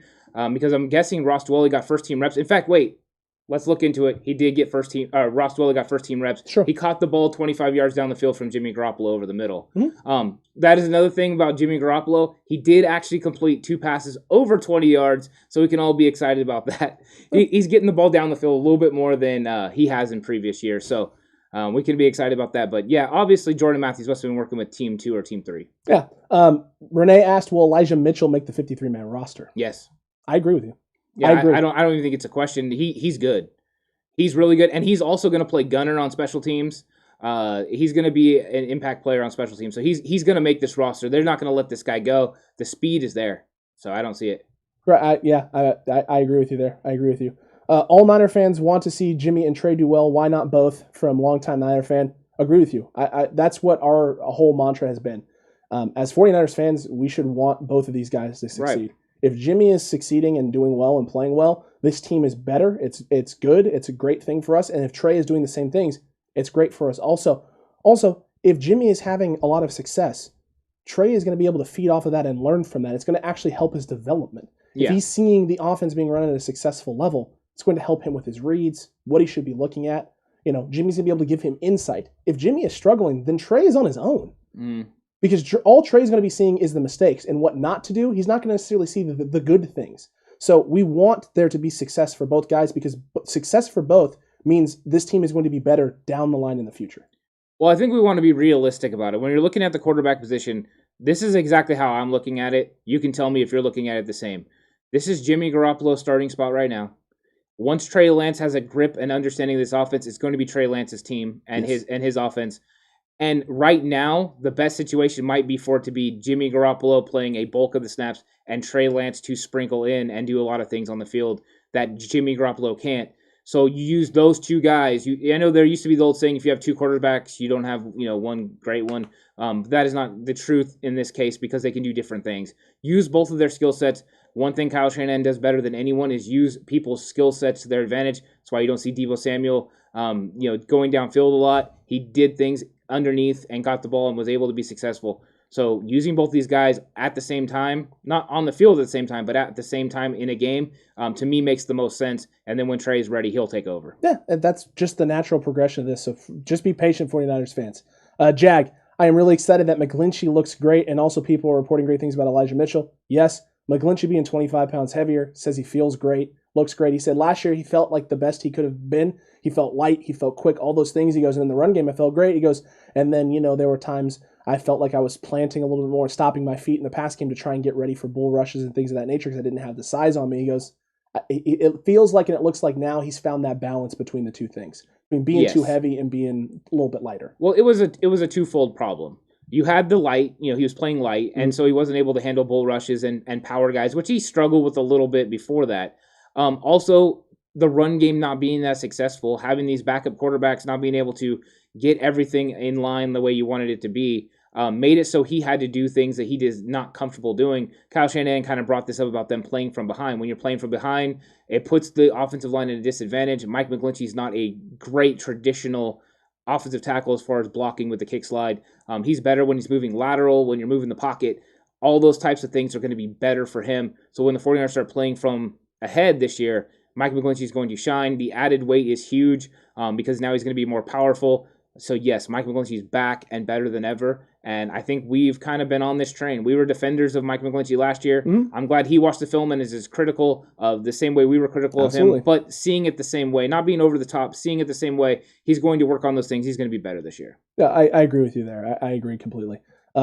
because I'm guessing Ross Dwelly got first team reps. In fact, wait. Let's look into it. He did get first team. Ross Dwelly got first team reps. Sure. He caught the ball 25 yards down the field from Jimmy Garoppolo over the middle. Mm-hmm. That is another thing about Jimmy Garoppolo. He did actually complete 2 passes over 20 yards, so we can all be excited about that. He's getting the ball down the field a little bit more than he has in previous years, so we can be excited about that. But yeah, obviously Jordan Matthews must have been working with Team 2 or Team 3. Yeah. Renee asked, will Elijah Mitchell make the 53-man roster? Yes. I agree with you. Yeah, I don't even think it's a question. He's good. He's really good, and he's also going to play gunner on special teams. He's going to be an impact player on special teams, so he's going to make this roster. They're not going to let this guy go. The speed is there, so I don't see it. Right? I agree with you there. I agree with you. All Niner fans want to see Jimmy and Trey do well. Why not both? From longtime Niner fan, agree with you. That's what our whole mantra has been. As 49ers fans, we should want both of these guys to succeed. Right. If Jimmy is succeeding and doing well and playing well, this team is better. It's good. It's a great thing for us. And if Trey is doing the same things, it's great for us also. Also, if Jimmy is having a lot of success, Trey is going to be able to feed off of that and learn from that. It's going to actually help his development. Yeah. If he's seeing the offense being run at a successful level, it's going to help him with his reads, what he should be looking at. Jimmy's going to be able to give him insight. If Jimmy is struggling, then Trey is on his own. Because all Trey's going to be seeing is the mistakes and what not to do. He's not going to necessarily see the good things. So we want there to be success for both guys, because success for both means this team is going to be better down the line in the future. Well, I think we want to be realistic about it. When you're looking at the quarterback position, this is exactly how I'm looking at it. You can tell me if you're looking at it the same. This is Jimmy Garoppolo's starting spot right now. Once Trey Lance has a grip and understanding of this offense, it's going to be Trey Lance's team and his offense. And right now, the best situation might be for it to be Jimmy Garoppolo playing a bulk of the snaps and Trey Lance to sprinkle in and do a lot of things on the field that Jimmy Garoppolo can't. So you use those two guys. I know there used to be the old saying, if you have two quarterbacks, you don't have one great one. That is not the truth in this case, because they can do different things. Use both of their skill sets. One thing Kyle Shanahan does better than anyone is use people's skill sets to their advantage. That's why you don't see Deebo Samuel going downfield a lot. He did things underneath and got the ball and was able to be successful. So using both these guys at the same time, not on the field at the same time, but at the same time in a game, to me makes the most sense. And then when Trey is ready, he'll take over. Yeah, and that's just the natural progression of this. So just be patient, 49ers fans. Jag, I am really excited that McGlinchey looks great, and also people are reporting great things about Elijah Mitchell. Yes, McGlinchey being 25 pounds heavier, says he feels great, looks great. He said last year he felt like the best he could have been. He felt light, he felt quick, all those things. He goes, and in the run game I felt great. He goes, and then, there were times I felt like I was planting a little bit more, stopping my feet in the pass game to try and get ready for bull rushes and things of that nature because I didn't have the size on me. He goes, it feels like, and it looks like now he's found that balance between the two things, between being too heavy and being a little bit lighter. Well, it was a twofold problem. You had the light, he was playing light, and so he wasn't able to handle bull rushes and power guys, which he struggled with a little bit before that. Also, the run game not being that successful, having these backup quarterbacks not being able to get everything in line the way you wanted it to be, made it so he had to do things that he is not comfortable doing. Kyle Shanahan kind of brought this up about them playing from behind. When you're playing from behind, it puts the offensive line at a disadvantage. Mike McGlinchey's not a great traditional offensive tackle as far as blocking with the kick slide. He's better when he's moving lateral, when you're moving the pocket. All those types of things are going to be better for him. So when the 49ers start playing from ahead this year, Mike McGlinchey is going to shine. The added weight is huge because now he's going to be more powerful. So yes, Mike McGlinchey is back and better than ever. And I think we've kind of been on this train. We were defenders of Mike McGlinchey last year. Mm-hmm. I'm glad he watched the film and is as critical of the same way we were critical of him. But seeing it the same way, not being over the top, seeing it the same way, he's going to work on those things. He's going to be better this year. Yeah, I agree with you there. I agree completely.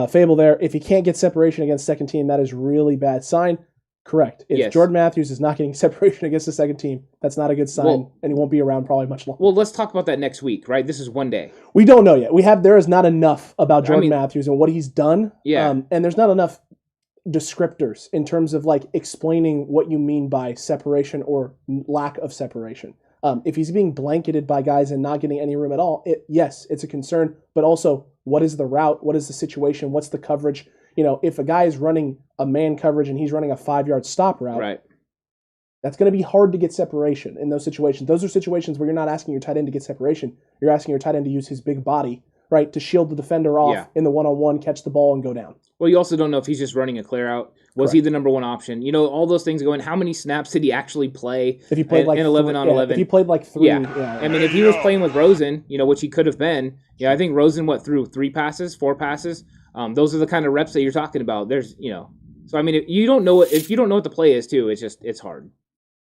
Fable there, if he can't get separation against second team, that is really bad sign. Correct. If Jordan Matthews is not getting separation against the second team, that's not a good sign, and he won't be around probably much longer. Well, let's talk about that next week, right? This is one day. We don't know yet. There is not enough about Jordan Matthews and what he's done. Yeah. And there's not enough descriptors in terms of explaining what you mean by separation or lack of separation. If he's being blanketed by guys and not getting any room at all, yes, it's a concern. But also, what is the route? What is the situation? What's the coverage? If a guy is running a man coverage and he's running a 5-yard stop route, right, That's going to be hard to get separation in those situations. Those are situations where you're not asking your tight end to get separation. You're asking your tight end to use his big body, right, to shield the defender off in the one-on-one, catch the ball, and go down. Well, you also don't know if he's just running a clear out. Was he the number one option? You know, all those things go in. How many snaps did he actually play? If he played like in 11 on 11. If he played like 3. I mean, if he was playing with Rosen, you know, which he could have been. Yeah, I think Rosen threw 4 passes. Those are the kind of reps that you're talking about. There's, you know, so I mean, if you don't know what the play is too, it's hard.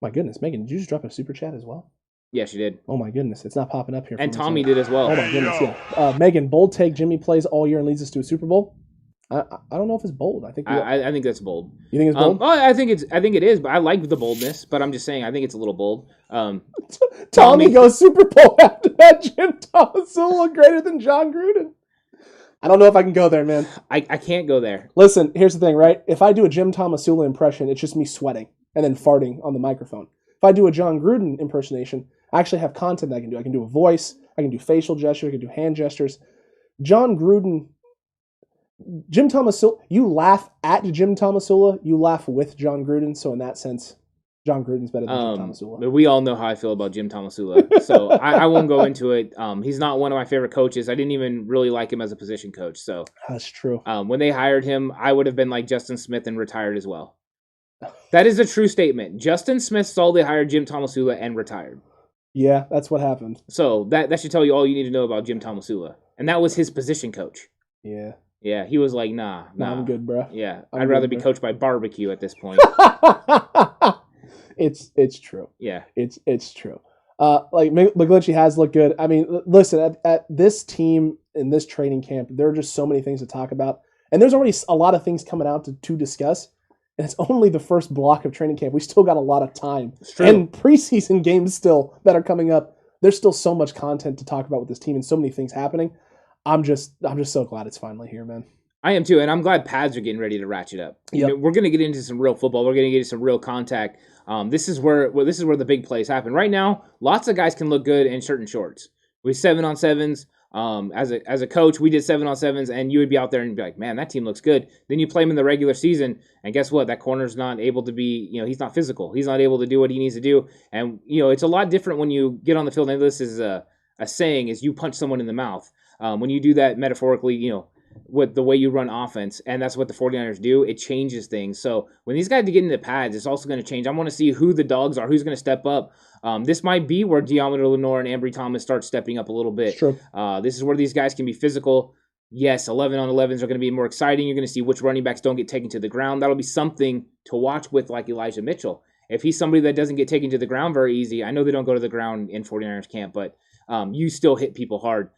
My goodness, Megan, did you just drop a super chat as well? Yeah, she did. Oh my goodness, it's not popping up here. And Tommy did as well. Oh my goodness, yeah. Megan, bold take. Jimmy plays all year and leads us to a Super Bowl. I don't know if it's bold. I think that's bold. You think it's bold? I think it is, but I like the boldness. But I'm just saying, I think it's a little bold. Tommy goes Super Bowl after that. Jim Thomasula greater than John Gruden. I don't know if I can go there, man. I can't go there. Listen, here's the thing, right? If I do a Jim Thomasula impression, it's just me sweating and then farting on the microphone. If I do a John Gruden impersonation, I actually have content that I can do. I can do a voice. I can do facial gestures. I can do hand gestures. John Gruden, Jim Thomasula, you laugh at Jim Thomasula, you laugh with John Gruden. So in that sense, John Gruden's better than Jim Thomasula. But we all know how I feel about Jim Thomasula, so I won't go into it. He's not one of my favorite coaches. I didn't even really like him as a position coach. So that's true. When they hired him, I would have been like Justin Smith and retired as well. That is a true statement. Justin Smith saw they hired Jim Thomasula and retired. Yeah, that's what happened. So that should tell you all you need to know about Jim Thomasula. And that was his position coach. Yeah. Yeah, he was like, nah. I'm good, bro. Yeah, I'd rather be coached by barbecue at this point. It's true. Yeah. It's true. Like McGlinchey has looked good. I mean, listen, at this team in this training camp, there are just so many things to talk about. And there's already a lot of things coming out to discuss. And it's only the first block of training camp. We still got a lot of time. And preseason games still that are coming up. There's still so much content to talk about with this team and so many things happening. I'm just so glad it's finally here, man. I am too, and I'm glad pads are getting ready to ratchet up. Yep. You know, we're going to get into some real football. We're going to get into some real contact. This is where the big plays happen. Right now, lots of guys can look good in shirt and shorts. We 7-on-7s. As a coach, we did 7-on-7s, and you would be out there and be like, man, that team looks good. Then you play him in the regular season, and guess what? That corner's not able to be, you know, he's not physical. He's not able to do what he needs to do. And, you know, it's a lot different when you get on the field. And this is a saying is you punch someone in the mouth. When you do that metaphorically, you know, with the way you run offense, and that's what the 49ers do, it changes things. So when these guys get into pads, it's also going to change. I want to see who the dogs are, who's going to step up. This might be where Deommodore Lenoir and Ambry Thomas start stepping up a little bit. True. This is where these guys can be physical. Yes, 11-on-11s are going to be more exciting. You're going to see which running backs don't get taken to the ground. That'll be something to watch with, like Elijah Mitchell. If he's somebody that doesn't get taken to the ground very easy, I know they don't go to the ground in 49ers camp, but you still hit people hard.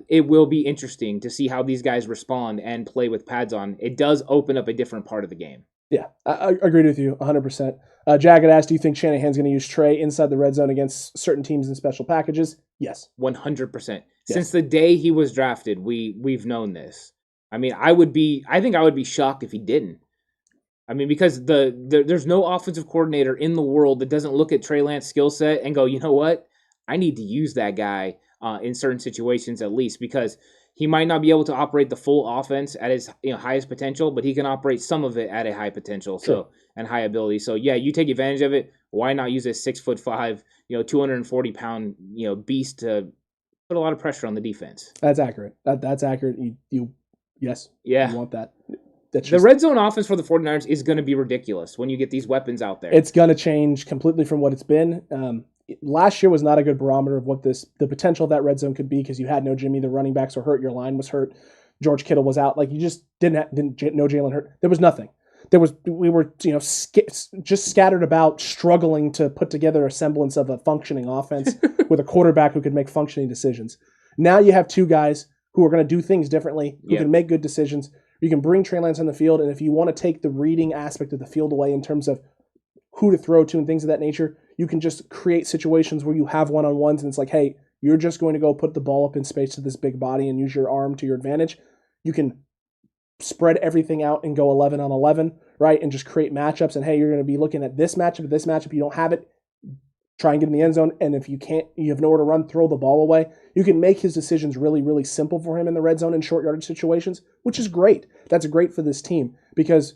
It will be interesting to see how these guys respond and play with pads on. It does open up a different part of the game. Yeah, I agreed with you 100%. Jagged asked, do you think Shanahan's going to use Trey inside the red zone against certain teams in special packages? Yes. 100%. Yes. Since the day he was drafted, we've known this. I mean, I think I would be shocked if he didn't. I mean, because there's no offensive coordinator in the world that doesn't look at Trey Lance's skill set and go, you know what? I need to use that guy in certain situations at least, because he might not be able to operate the full offense at his highest potential, but he can operate some of it at a high potential, and high ability. So yeah, you take advantage of it. Why not use a 6'5", 240-pound beast to put a lot of pressure on the defense? That's accurate. That's accurate. Yes. Yeah. You want that. The red zone offense for the 49ers is going to be ridiculous when you get these weapons out there. It's going to change completely from what it's been. Last year was not a good barometer of what the potential of that red zone could be, because you had no Jimmy, the running backs were hurt, your line was hurt, George Kittle was out. Like, you just didn't know Jalen Hurt. There was nothing. We were just scattered about, struggling to put together a semblance of a functioning offense with a quarterback who could make functioning decisions. Now you have two guys who are going to do things differently, who can make good decisions. You can bring Trey Lance on the field, and if you want to take the reading aspect of the field away in terms of who to throw to and things of that nature, you can just create situations where you have one-on-ones, and it's like, hey, you're just going to go put the ball up in space to this big body and use your arm to your advantage. You can spread everything out and go 11-on-11, right, and just create matchups. And, hey, you're going to be looking at this matchup. You don't have it, try and get in the end zone. And if you can't, you have nowhere to run, throw the ball away. You can make his decisions really, really simple for him in the red zone in short yardage situations, which is great. That's great for this team, because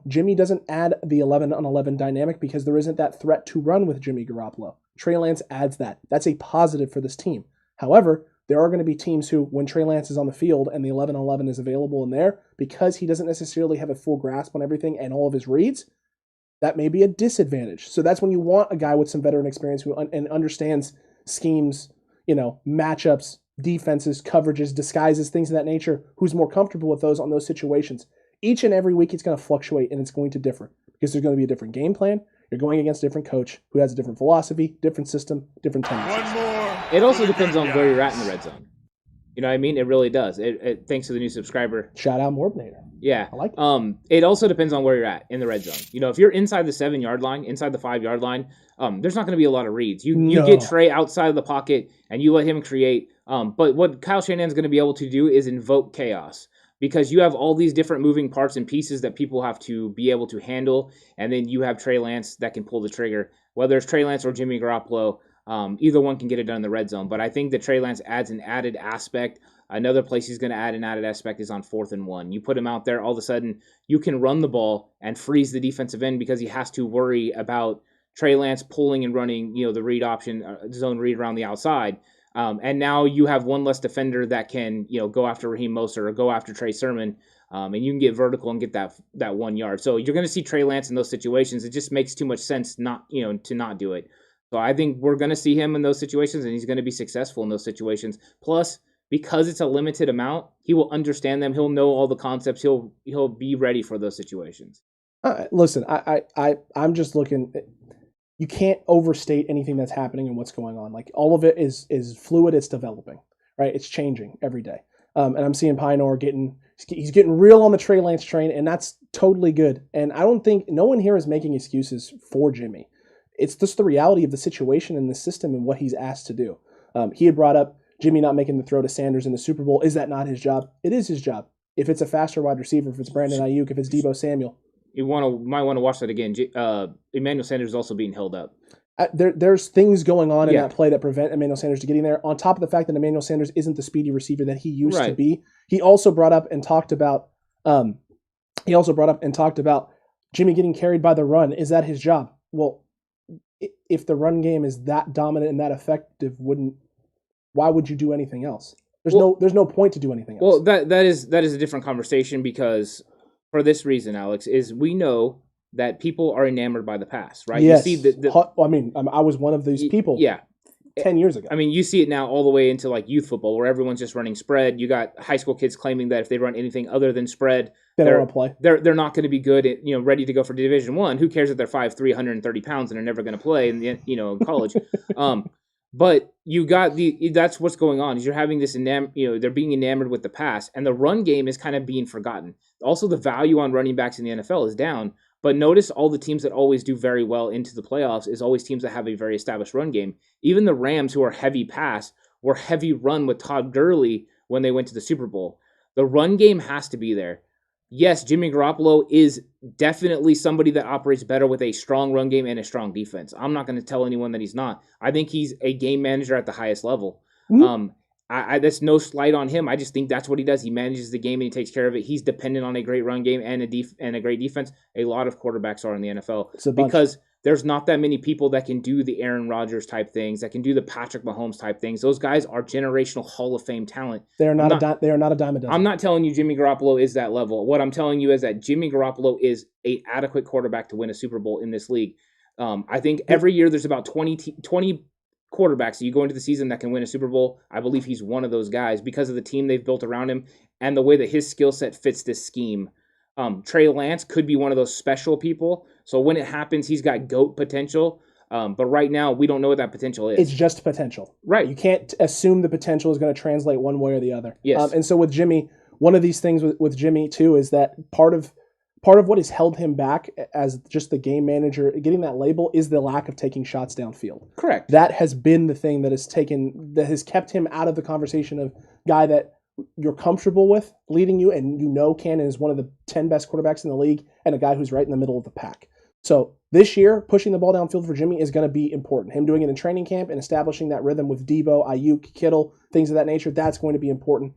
Jimmy doesn't add the 11-on-11 dynamic because there isn't that threat to run with Jimmy Garoppolo. Trey Lance adds that. That's a positive for this team. However, there are going to be teams who, when Trey Lance is on the field and the 11-on-11 is available in there, because he doesn't necessarily have a full grasp on everything and all of his reads, that may be a disadvantage. So that's when you want a guy with some veteran experience who and understands schemes, matchups, defenses, coverages, disguises, things of that nature, who's more comfortable with those on those situations. Each and every week it's going to fluctuate and it's going to differ because there's going to be a different game plan. You're going against a different coach who has a different philosophy, different system, different tendencies. It also depends on where you're at in the red zone. You know what I mean? It really does. Thanks to the new subscriber. Shout out Morbinator. Yeah. I like it. It also depends on where you're at in the red zone. If you're inside the 7-yard line, inside the 5-yard line, there's not going to be a lot of reads. You get Trey outside of the pocket and you let him create. But what Kyle Shanahan's going to be able to do is invoke chaos because you have all these different moving parts and pieces that people have to be able to handle. And then you have Trey Lance that can pull the trigger. Whether it's Trey Lance or Jimmy Garoppolo, either one can get it done in the red zone. But I think that Trey Lance adds an added aspect. Another place he's going to add an added aspect is on 4th and 1. You put him out there, all of a sudden you can run the ball and freeze the defensive end because he has to worry about Trey Lance pulling and running, the read option, zone read around the outside. And now you have one less defender that can, go after Raheem Mostert or go after Trey Sermon, and you can get vertical and get that 1 yard. So you're going to see Trey Lance in those situations. It just makes too much sense not to not do it. So I think we're going to see him in those situations, and he's going to be successful in those situations. Plus, because it's a limited amount, he will understand them. He'll know all the concepts. He'll be ready for those situations. Listen, I'm just looking. You can't overstate anything that's happening and what's going on. Like all of it is fluid. It's developing, right? It's changing every day. And I'm seeing Pioneer he's getting real on the Trey Lance train, and that's totally good. And I don't think no one here is making excuses for Jimmy. It's just the reality of the situation and the system and what he's asked to do. He had brought up Jimmy not making the throw to Sanders in the Super Bowl. Is that not his job? It is his job. If it's a faster wide receiver, if it's Brandon Ayuk, if it's Deebo Samuel. You might want to watch that again. Emmanuel Sanders is also being held up. There's things going on in that play that prevent Emmanuel Sanders to getting there. On top of the fact that Emmanuel Sanders isn't the speedy receiver that he used to be, he also brought up and talked about Jimmy getting carried by the run. Is that his job? Well, if the run game is that dominant and that effective, why would you do anything else? There's no point to do anything else. Well, that is a different conversation because for this reason, Alex, is we know that people are enamored by the pass, right? Yes. You see I was one of these people. Yeah. 10 years ago. I mean, you see it now all the way into like youth football where everyone's just running spread. You got high school kids claiming that if they run anything other than spread, they don't want to play. They're not going to be good at, ready to go for Division I. Who cares if they're 5'3", 130 pounds and are never going to play in college? But you got that's what's going on is you're having this they're being enamored with the pass, and the run game is kind of being forgotten. Also, the value on running backs in the NFL is down. But notice all the teams that always do very well into the playoffs is always teams that have a very established run game. Even the Rams, who are heavy pass, were heavy run with Todd Gurley when they went to the Super Bowl. The run game has to be there. Yes, Jimmy Garoppolo is definitely somebody that operates better with a strong run game and a strong defense. I'm not going to tell anyone that he's not. I think he's a game manager at the highest level. Mm-hmm. That's no slight on him. I just think that's what he does. He manages the game and he takes care of it. He's dependent on a great run game and a great defense. A lot of quarterbacks are in the NFL because there's not that many people that can do the Aaron Rodgers type things, that can do the Patrick Mahomes type things. Those guys are generational Hall of Fame talent. They are not a dime a dozen. I'm not telling you Jimmy Garoppolo is that level. What I'm telling you is that Jimmy Garoppolo is an adequate quarterback to win a Super Bowl in this league. I think every year there's about 20 quarterbacks that you go into the season that can win a Super Bowl. I believe he's one of those guys because of the team they've built around him and the way that his skill set fits this scheme. Trey Lance could be one of those special people. So when it happens, he's got GOAT potential. But right now, we don't know what that potential is. It's just potential. Right. You can't assume the potential is going to translate one way or the other. Yes. And so with Jimmy, one of these things with Jimmy, too, is that part of what has held him back as just the game manager, getting that label, is the lack of taking shots downfield. Correct. That has been the thing that has kept him out of the conversation of guy that you're comfortable with leading you, and Cannon is one of the 10 best quarterbacks in the league and a guy who's right in the middle of the pack. So this year, pushing the ball downfield for Jimmy is going to be important. Him doing it in training camp and establishing that rhythm with Deebo, Ayuk, Kittle, things of that nature, that's going to be important.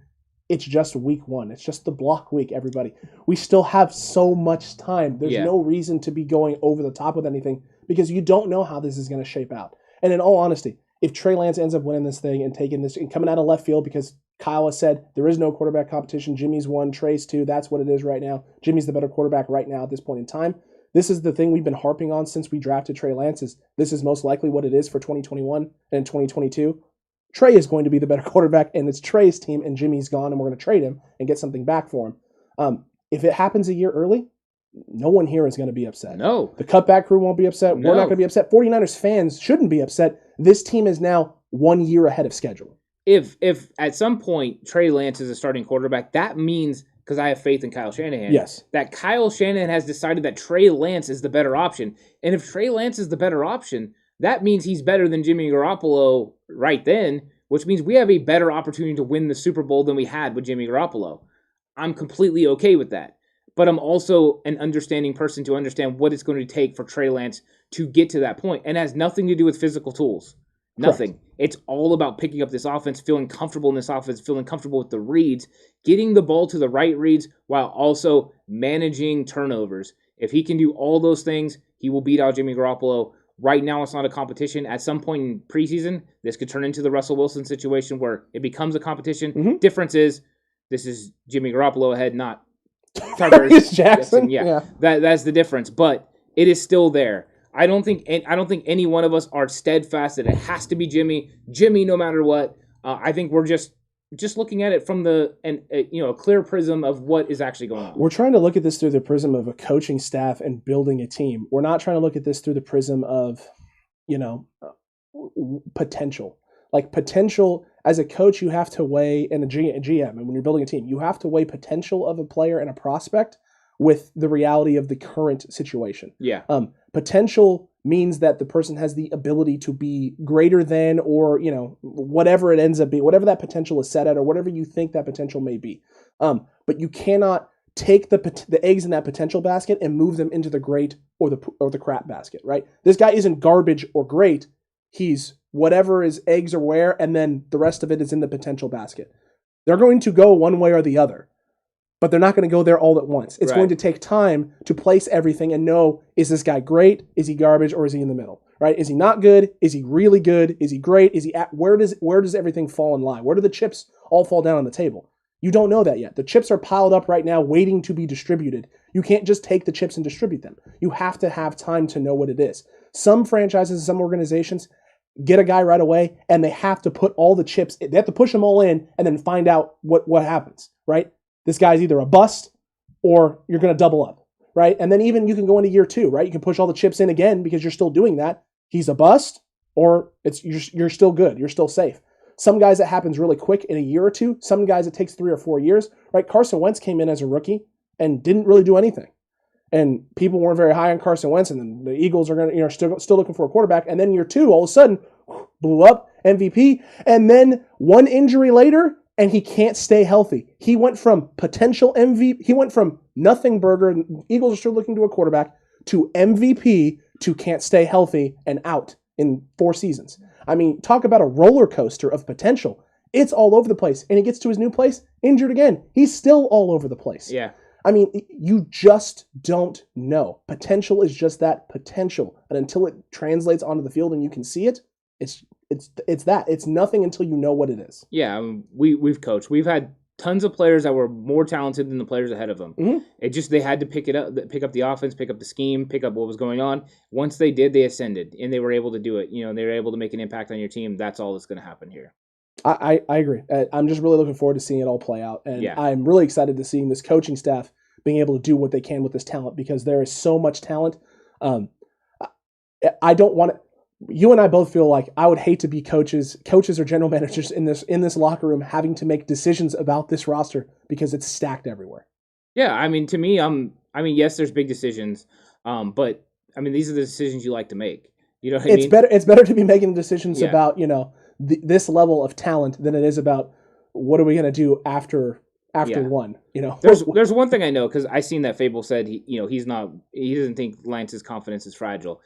it's just week 1. It's just the block week, everybody. We still have so much time. There's no reason to be going over the top with anything because you don't know how this is going to shape out. And in all honesty, if Trey Lance ends up winning this thing and taking this and coming out of left field because Kyle has said there is no quarterback competition, Jimmy's 1, Trey's 2, that's what it is right now. Jimmy's the better quarterback right now at this point in time. This is the thing we've been harping on since we drafted Trey Lance. This is most likely what it is for 2021 and 2022. Trey is going to be the better quarterback, and it's Trey's team, and Jimmy's gone, and we're going to trade him and get something back for him. If it happens a year early, no one here is going to be upset. No. The cutback crew won't be upset. No. We're not going to be upset. 49ers fans shouldn't be upset. This team is now 1 year ahead of schedule. If at some point Trey Lance is a starting quarterback, that means, because I have faith in Kyle Shanahan, that Kyle Shanahan has decided that Trey Lance is the better option. And if Trey Lance is the better option, that means he's better than Jimmy Garoppolo right then, which means we have a better opportunity to win the Super Bowl than we had with Jimmy Garoppolo. I'm completely okay with that. But I'm also an understanding person to understand what it's going to take for Trey Lance to get to that point. And it has nothing to do with physical tools. Nothing. Correct. It's all about picking up this offense, feeling comfortable in this offense, feeling comfortable with the reads, getting the ball to the right reads while also managing turnovers. If he can do all those things, he will beat out Jimmy Garoppolo. Right now, it's not a competition. At some point in preseason, this could turn into the Russell Wilson situation where it becomes a competition. Mm-hmm. Difference is, this is Jimmy Garoppolo ahead, not Tyrese Jackson. Yeah. That's the difference. But it is still there. I don't think any one of us are steadfast that it has to be Jimmy no matter what. I think we're just looking at it from a clear prism of what is actually going on. We're trying to look at this through the prism of a coaching staff and building a team. We're not trying to look at this through the prism of, potential. Like potential as a coach, you have to weigh, and a GM, and when you're building a team, you have to weigh potential of a player and a prospect with the reality of the current situation. Yeah. Potential means that the person has the ability to be greater than, or, whatever it ends up being, whatever that potential is set at, or whatever you think that potential may be. But you cannot take the eggs in that potential basket and move them into the great or the crap basket, right? This guy isn't garbage or great. He's whatever is eggs or where, and then the rest of it is in the potential basket. They're going to go one way or the other, but they're not going to go there all at once. It's going to take time to place everything and know, is this guy great? Is he garbage, or is he in the middle? Right? Is he not good? Is he really good? Is he great? Is he where does everything fall in line? Where do the chips all fall down on the table? You don't know that yet. The chips are piled up right now waiting to be distributed. You can't just take the chips and distribute them. You have to have time to know what it is. Some franchises, some organizations get a guy right away, and they have to put all the chips, they have to push them all in and then find out what happens, right? This guy's either a bust or you're going to double up, right? And then even you can go into year 2, right? You can push all the chips in again because you're still doing that. He's a bust, or you're still good. You're still safe. Some guys that happens really quick in a year or 2. Some guys it takes 3 or 4 years, right? Carson Wentz came in as a rookie and didn't really do anything. And people weren't very high on Carson Wentz, and then the Eagles are going to, still looking for a quarterback. And then year 2, all of a sudden, blew up, MVP. And then one injury later, and he can't stay healthy. He went from potential MVP, he went from nothing burger, Eagles are still looking to a quarterback, to MVP, to can't stay healthy and out in 4 seasons. I mean, talk about a roller coaster of potential. It's all over the place. And he gets to his new place, injured again. He's still all over the place. Yeah. I mean, you just don't know. Potential is just that, potential. And until it translates onto the field and you can see it, it's that. It's nothing until you know what it is. Yeah, we've coached. We've had tons of players that were more talented than the players ahead of them. Mm-hmm. It just, they had to pick up the offense, pick up the scheme, pick up what was going on. Once they did, they ascended, and they were able to do it. They were able to make an impact on your team. That's all that's going to happen here. I agree. I'm just really looking forward to seeing it all play out. And I'm really excited to seeing this coaching staff being able to do what they can with this talent, because there is so much talent. I don't want to, you and I both feel like I would hate to be coaches or general managers in this locker room having to make decisions about this roster because it's stacked everywhere. Yeah. I mean, to me, yes, there's big decisions. But I mean, these are the decisions you like to make. You know what I mean? It's better to be making decisions about, this level of talent than it is about what are we going to do after after one. There's one thing I know because I seen that Fable said he doesn't think Lance's confidence is fragile.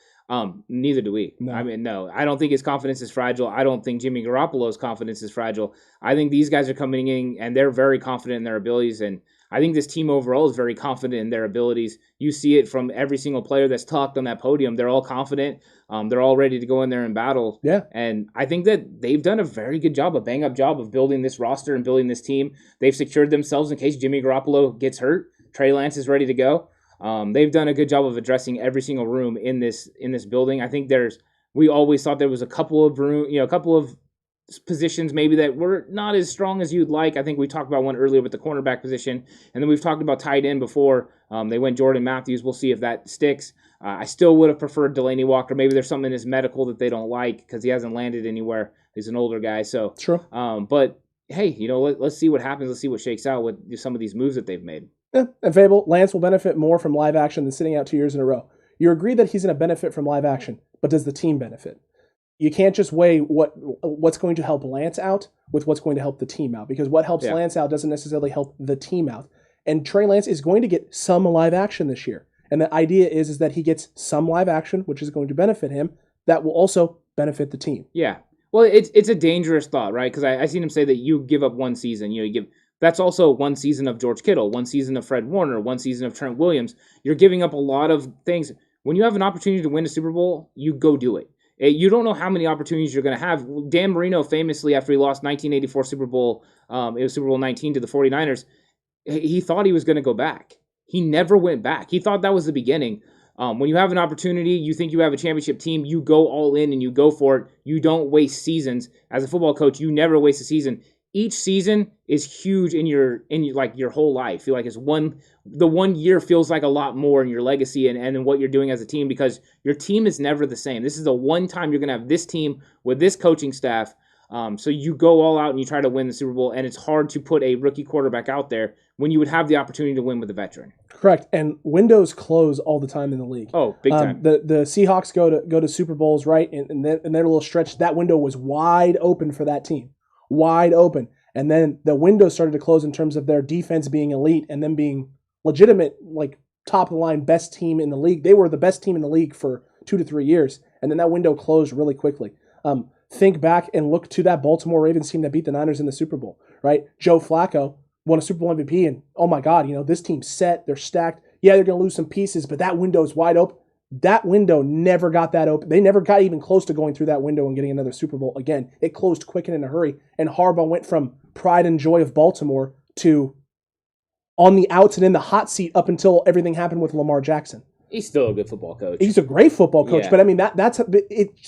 Neither do we. No. I mean, no, I don't think his confidence is fragile. I don't think Jimmy Garoppolo's confidence is fragile. I think these guys are coming in and they're very confident in their abilities, and I think this team overall is very confident in their abilities. You see it from every single player that's talked on that podium. They're all confident. They're all ready to go in there and battle. Yeah. And I think that they've done a very good job, a bang-up job of building this roster and building this team. They've secured themselves in case Jimmy Garoppolo gets hurt. Trey Lance is ready to go. They've done a good job of addressing every single room in this building. I think we always thought there was a couple of positions maybe that were not as strong as you'd like. I think we talked about one earlier with the cornerback position, and then we've talked about tight end before. They went Jordan Matthews. We'll see if that sticks. I still would have preferred Delaney Walker. Maybe there's something in his medical that they don't like because he hasn't landed anywhere. He's an older guy, so true. But hey, let's see what happens. Let's see what shakes out with some of these moves that they've made. Yeah. And Fable, Lance will benefit more from live action than sitting out 2 years in a row. You agree that he's going to benefit from live action, but does the team benefit? You can't just weigh what's going to help Lance out with what's going to help the team out, because what helps Lance out doesn't necessarily help the team out. And Trey Lance is going to get some live action this year. And the idea is that he gets some live action, which is going to benefit him, that will also benefit the team. Yeah. Well, it's a dangerous thought, right? Because I seen him say that you give up one season. That's also one season of George Kittle, one season of Fred Warner, one season of Trent Williams. You're giving up a lot of things. When you have an opportunity to win a Super Bowl, you go do it. You don't know how many opportunities you're going to have. Dan Marino famously, after he lost 1984 Super Bowl, it was Super Bowl 19 to the 49ers, he thought he was going to go back. He never went back. He thought that was the beginning. When you have an opportunity, you think you have a championship team, you go all in and you go for it. You don't waste seasons. As a football coach, you never waste a season. Each season is huge in your whole life. I feel like the 1 year feels like a lot more in your legacy and in what you're doing as a team, because your team is never the same. This is the one time you're going to have this team with this coaching staff. So you go all out and you try to win the Super Bowl, and it's hard to put a rookie quarterback out there when you would have the opportunity to win with a veteran. Correct. And windows close all the time in the league. Oh, big time. The Seahawks go to Super Bowls, right? And their little stretch, that window was wide open for that team. Wide open. And then the window started to close in terms of their defense being elite and them being legitimate, like top of the line best team in the league. They were the best team in the league for 2 to 3 years. And then that window closed really quickly. Think back and look to that Baltimore Ravens team that beat the Niners in the Super Bowl, right? Joe Flacco won a Super Bowl MVP, and oh my God, this team's set, they're stacked. Yeah, they're going to lose some pieces, but that window is wide open. That window never got that open. They never got even close to going through that window and getting another Super Bowl again. It closed quick and in a hurry, and Harbaugh went from pride and joy of Baltimore to on the outs and in the hot seat up until everything happened with Lamar Jackson. He's still a good football coach. He's a great football coach, but I mean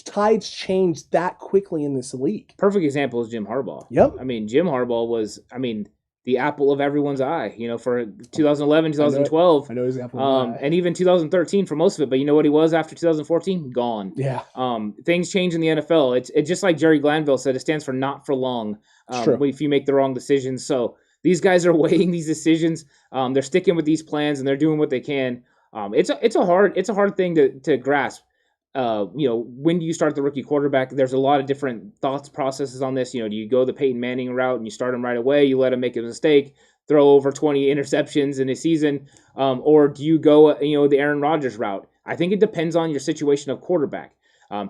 tides changed that quickly in this league. Perfect example is Jim Harbaugh. Yep. I mean, Jim Harbaugh was, the apple of everyone's eye, for 2011, 2012. I know he's the apple of my eye. And even 2013 for most of it. But you know what he was after 2014? Gone. Yeah. Things change in the NFL. It's just like Jerry Glanville said, it stands for not for long if you make the wrong decisions. So these guys are weighing these decisions. They're sticking with these plans, and they're doing what they can. It's a hard thing to grasp. When do you start the rookie quarterback? There's a lot of different thoughts processes on this. Do you go the Peyton Manning route and you start him right away? You let him make a mistake, throw over 20 interceptions in a season, or do you go the Aaron Rodgers route? I think it depends on your situation of quarterback.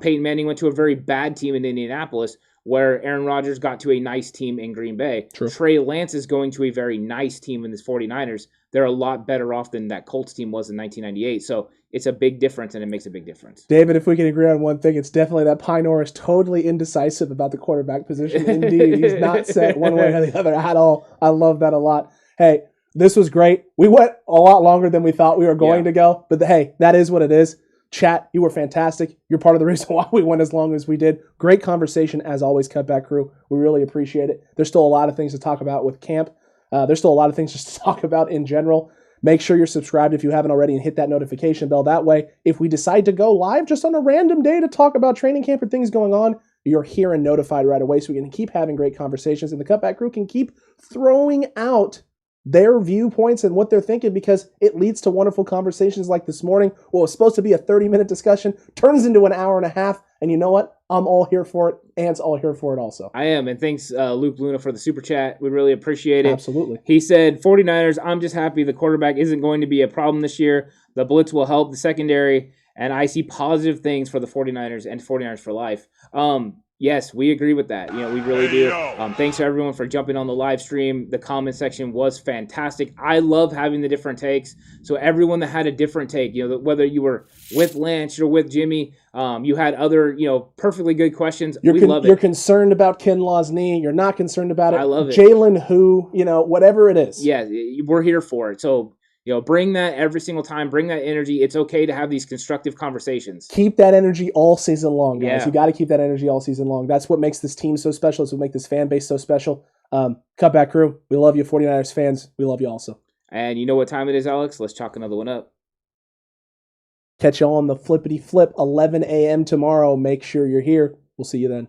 Peyton Manning went to a very bad team in Indianapolis, where Aaron Rodgers got to a nice team in Green Bay. True. Trey Lance is going to a very nice team in the 49ers. They're a lot better off than that Colts team was in 1998. So it's a big difference, and it makes a big difference. David, if we can agree on one thing, it's definitely that Pynor is totally indecisive about the quarterback position. Indeed, he's not set one way or the other at all. I love that a lot. Hey, this was great. We went a lot longer than we thought we were going to go, but hey, that is what it is. Chat, you were fantastic. You're part of the reason why we went as long as we did. Great conversation, as always, Cutback crew. We really appreciate it. There's still a lot of things to talk about with camp. There's still a lot of things just to talk about in general. Make sure you're subscribed if you haven't already and hit that notification bell. That way, if we decide to go live just on a random day to talk about training camp or things going on, you're here and notified right away, so we can keep having great conversations, and the Cutback crew can keep throwing out their viewpoints and what they're thinking, because it leads to wonderful conversations like this morning. What was supposed to be a 30-minute discussion turns into an hour and a half. And you know what? I'm all here for it. Ant's all here for it also. I am. And thanks, Luke Luna, for the super chat. We really appreciate it. Absolutely. He said, 49ers, I'm just happy the quarterback isn't going to be a problem this year. The blitz will help the secondary, and I see positive things for the 49ers and 49ers for life. Yes, we agree with that. We really do. Thanks to everyone for jumping on the live stream. The comment section was fantastic. I love having the different takes. So everyone that had a different take, whether you were with Lance or with Jimmy, you had other, perfectly good questions. We love it. You're concerned about Kinlaw's knee. You're not concerned about it. I love it. Jalen who, whatever it is. Yeah, we're here for it. So, bring that every single time. Bring that energy. It's okay to have these constructive conversations. Keep that energy all season long, guys. Yeah. You got to keep that energy all season long. That's what makes this team so special. That's what makes this fan base so special. Cutback crew, we love you, 49ers fans. We love you also. And you know what time it is, Alex? Let's chalk another one up. Catch you all on the flippity flip, 11 a.m. tomorrow. Make sure you're here. We'll see you then.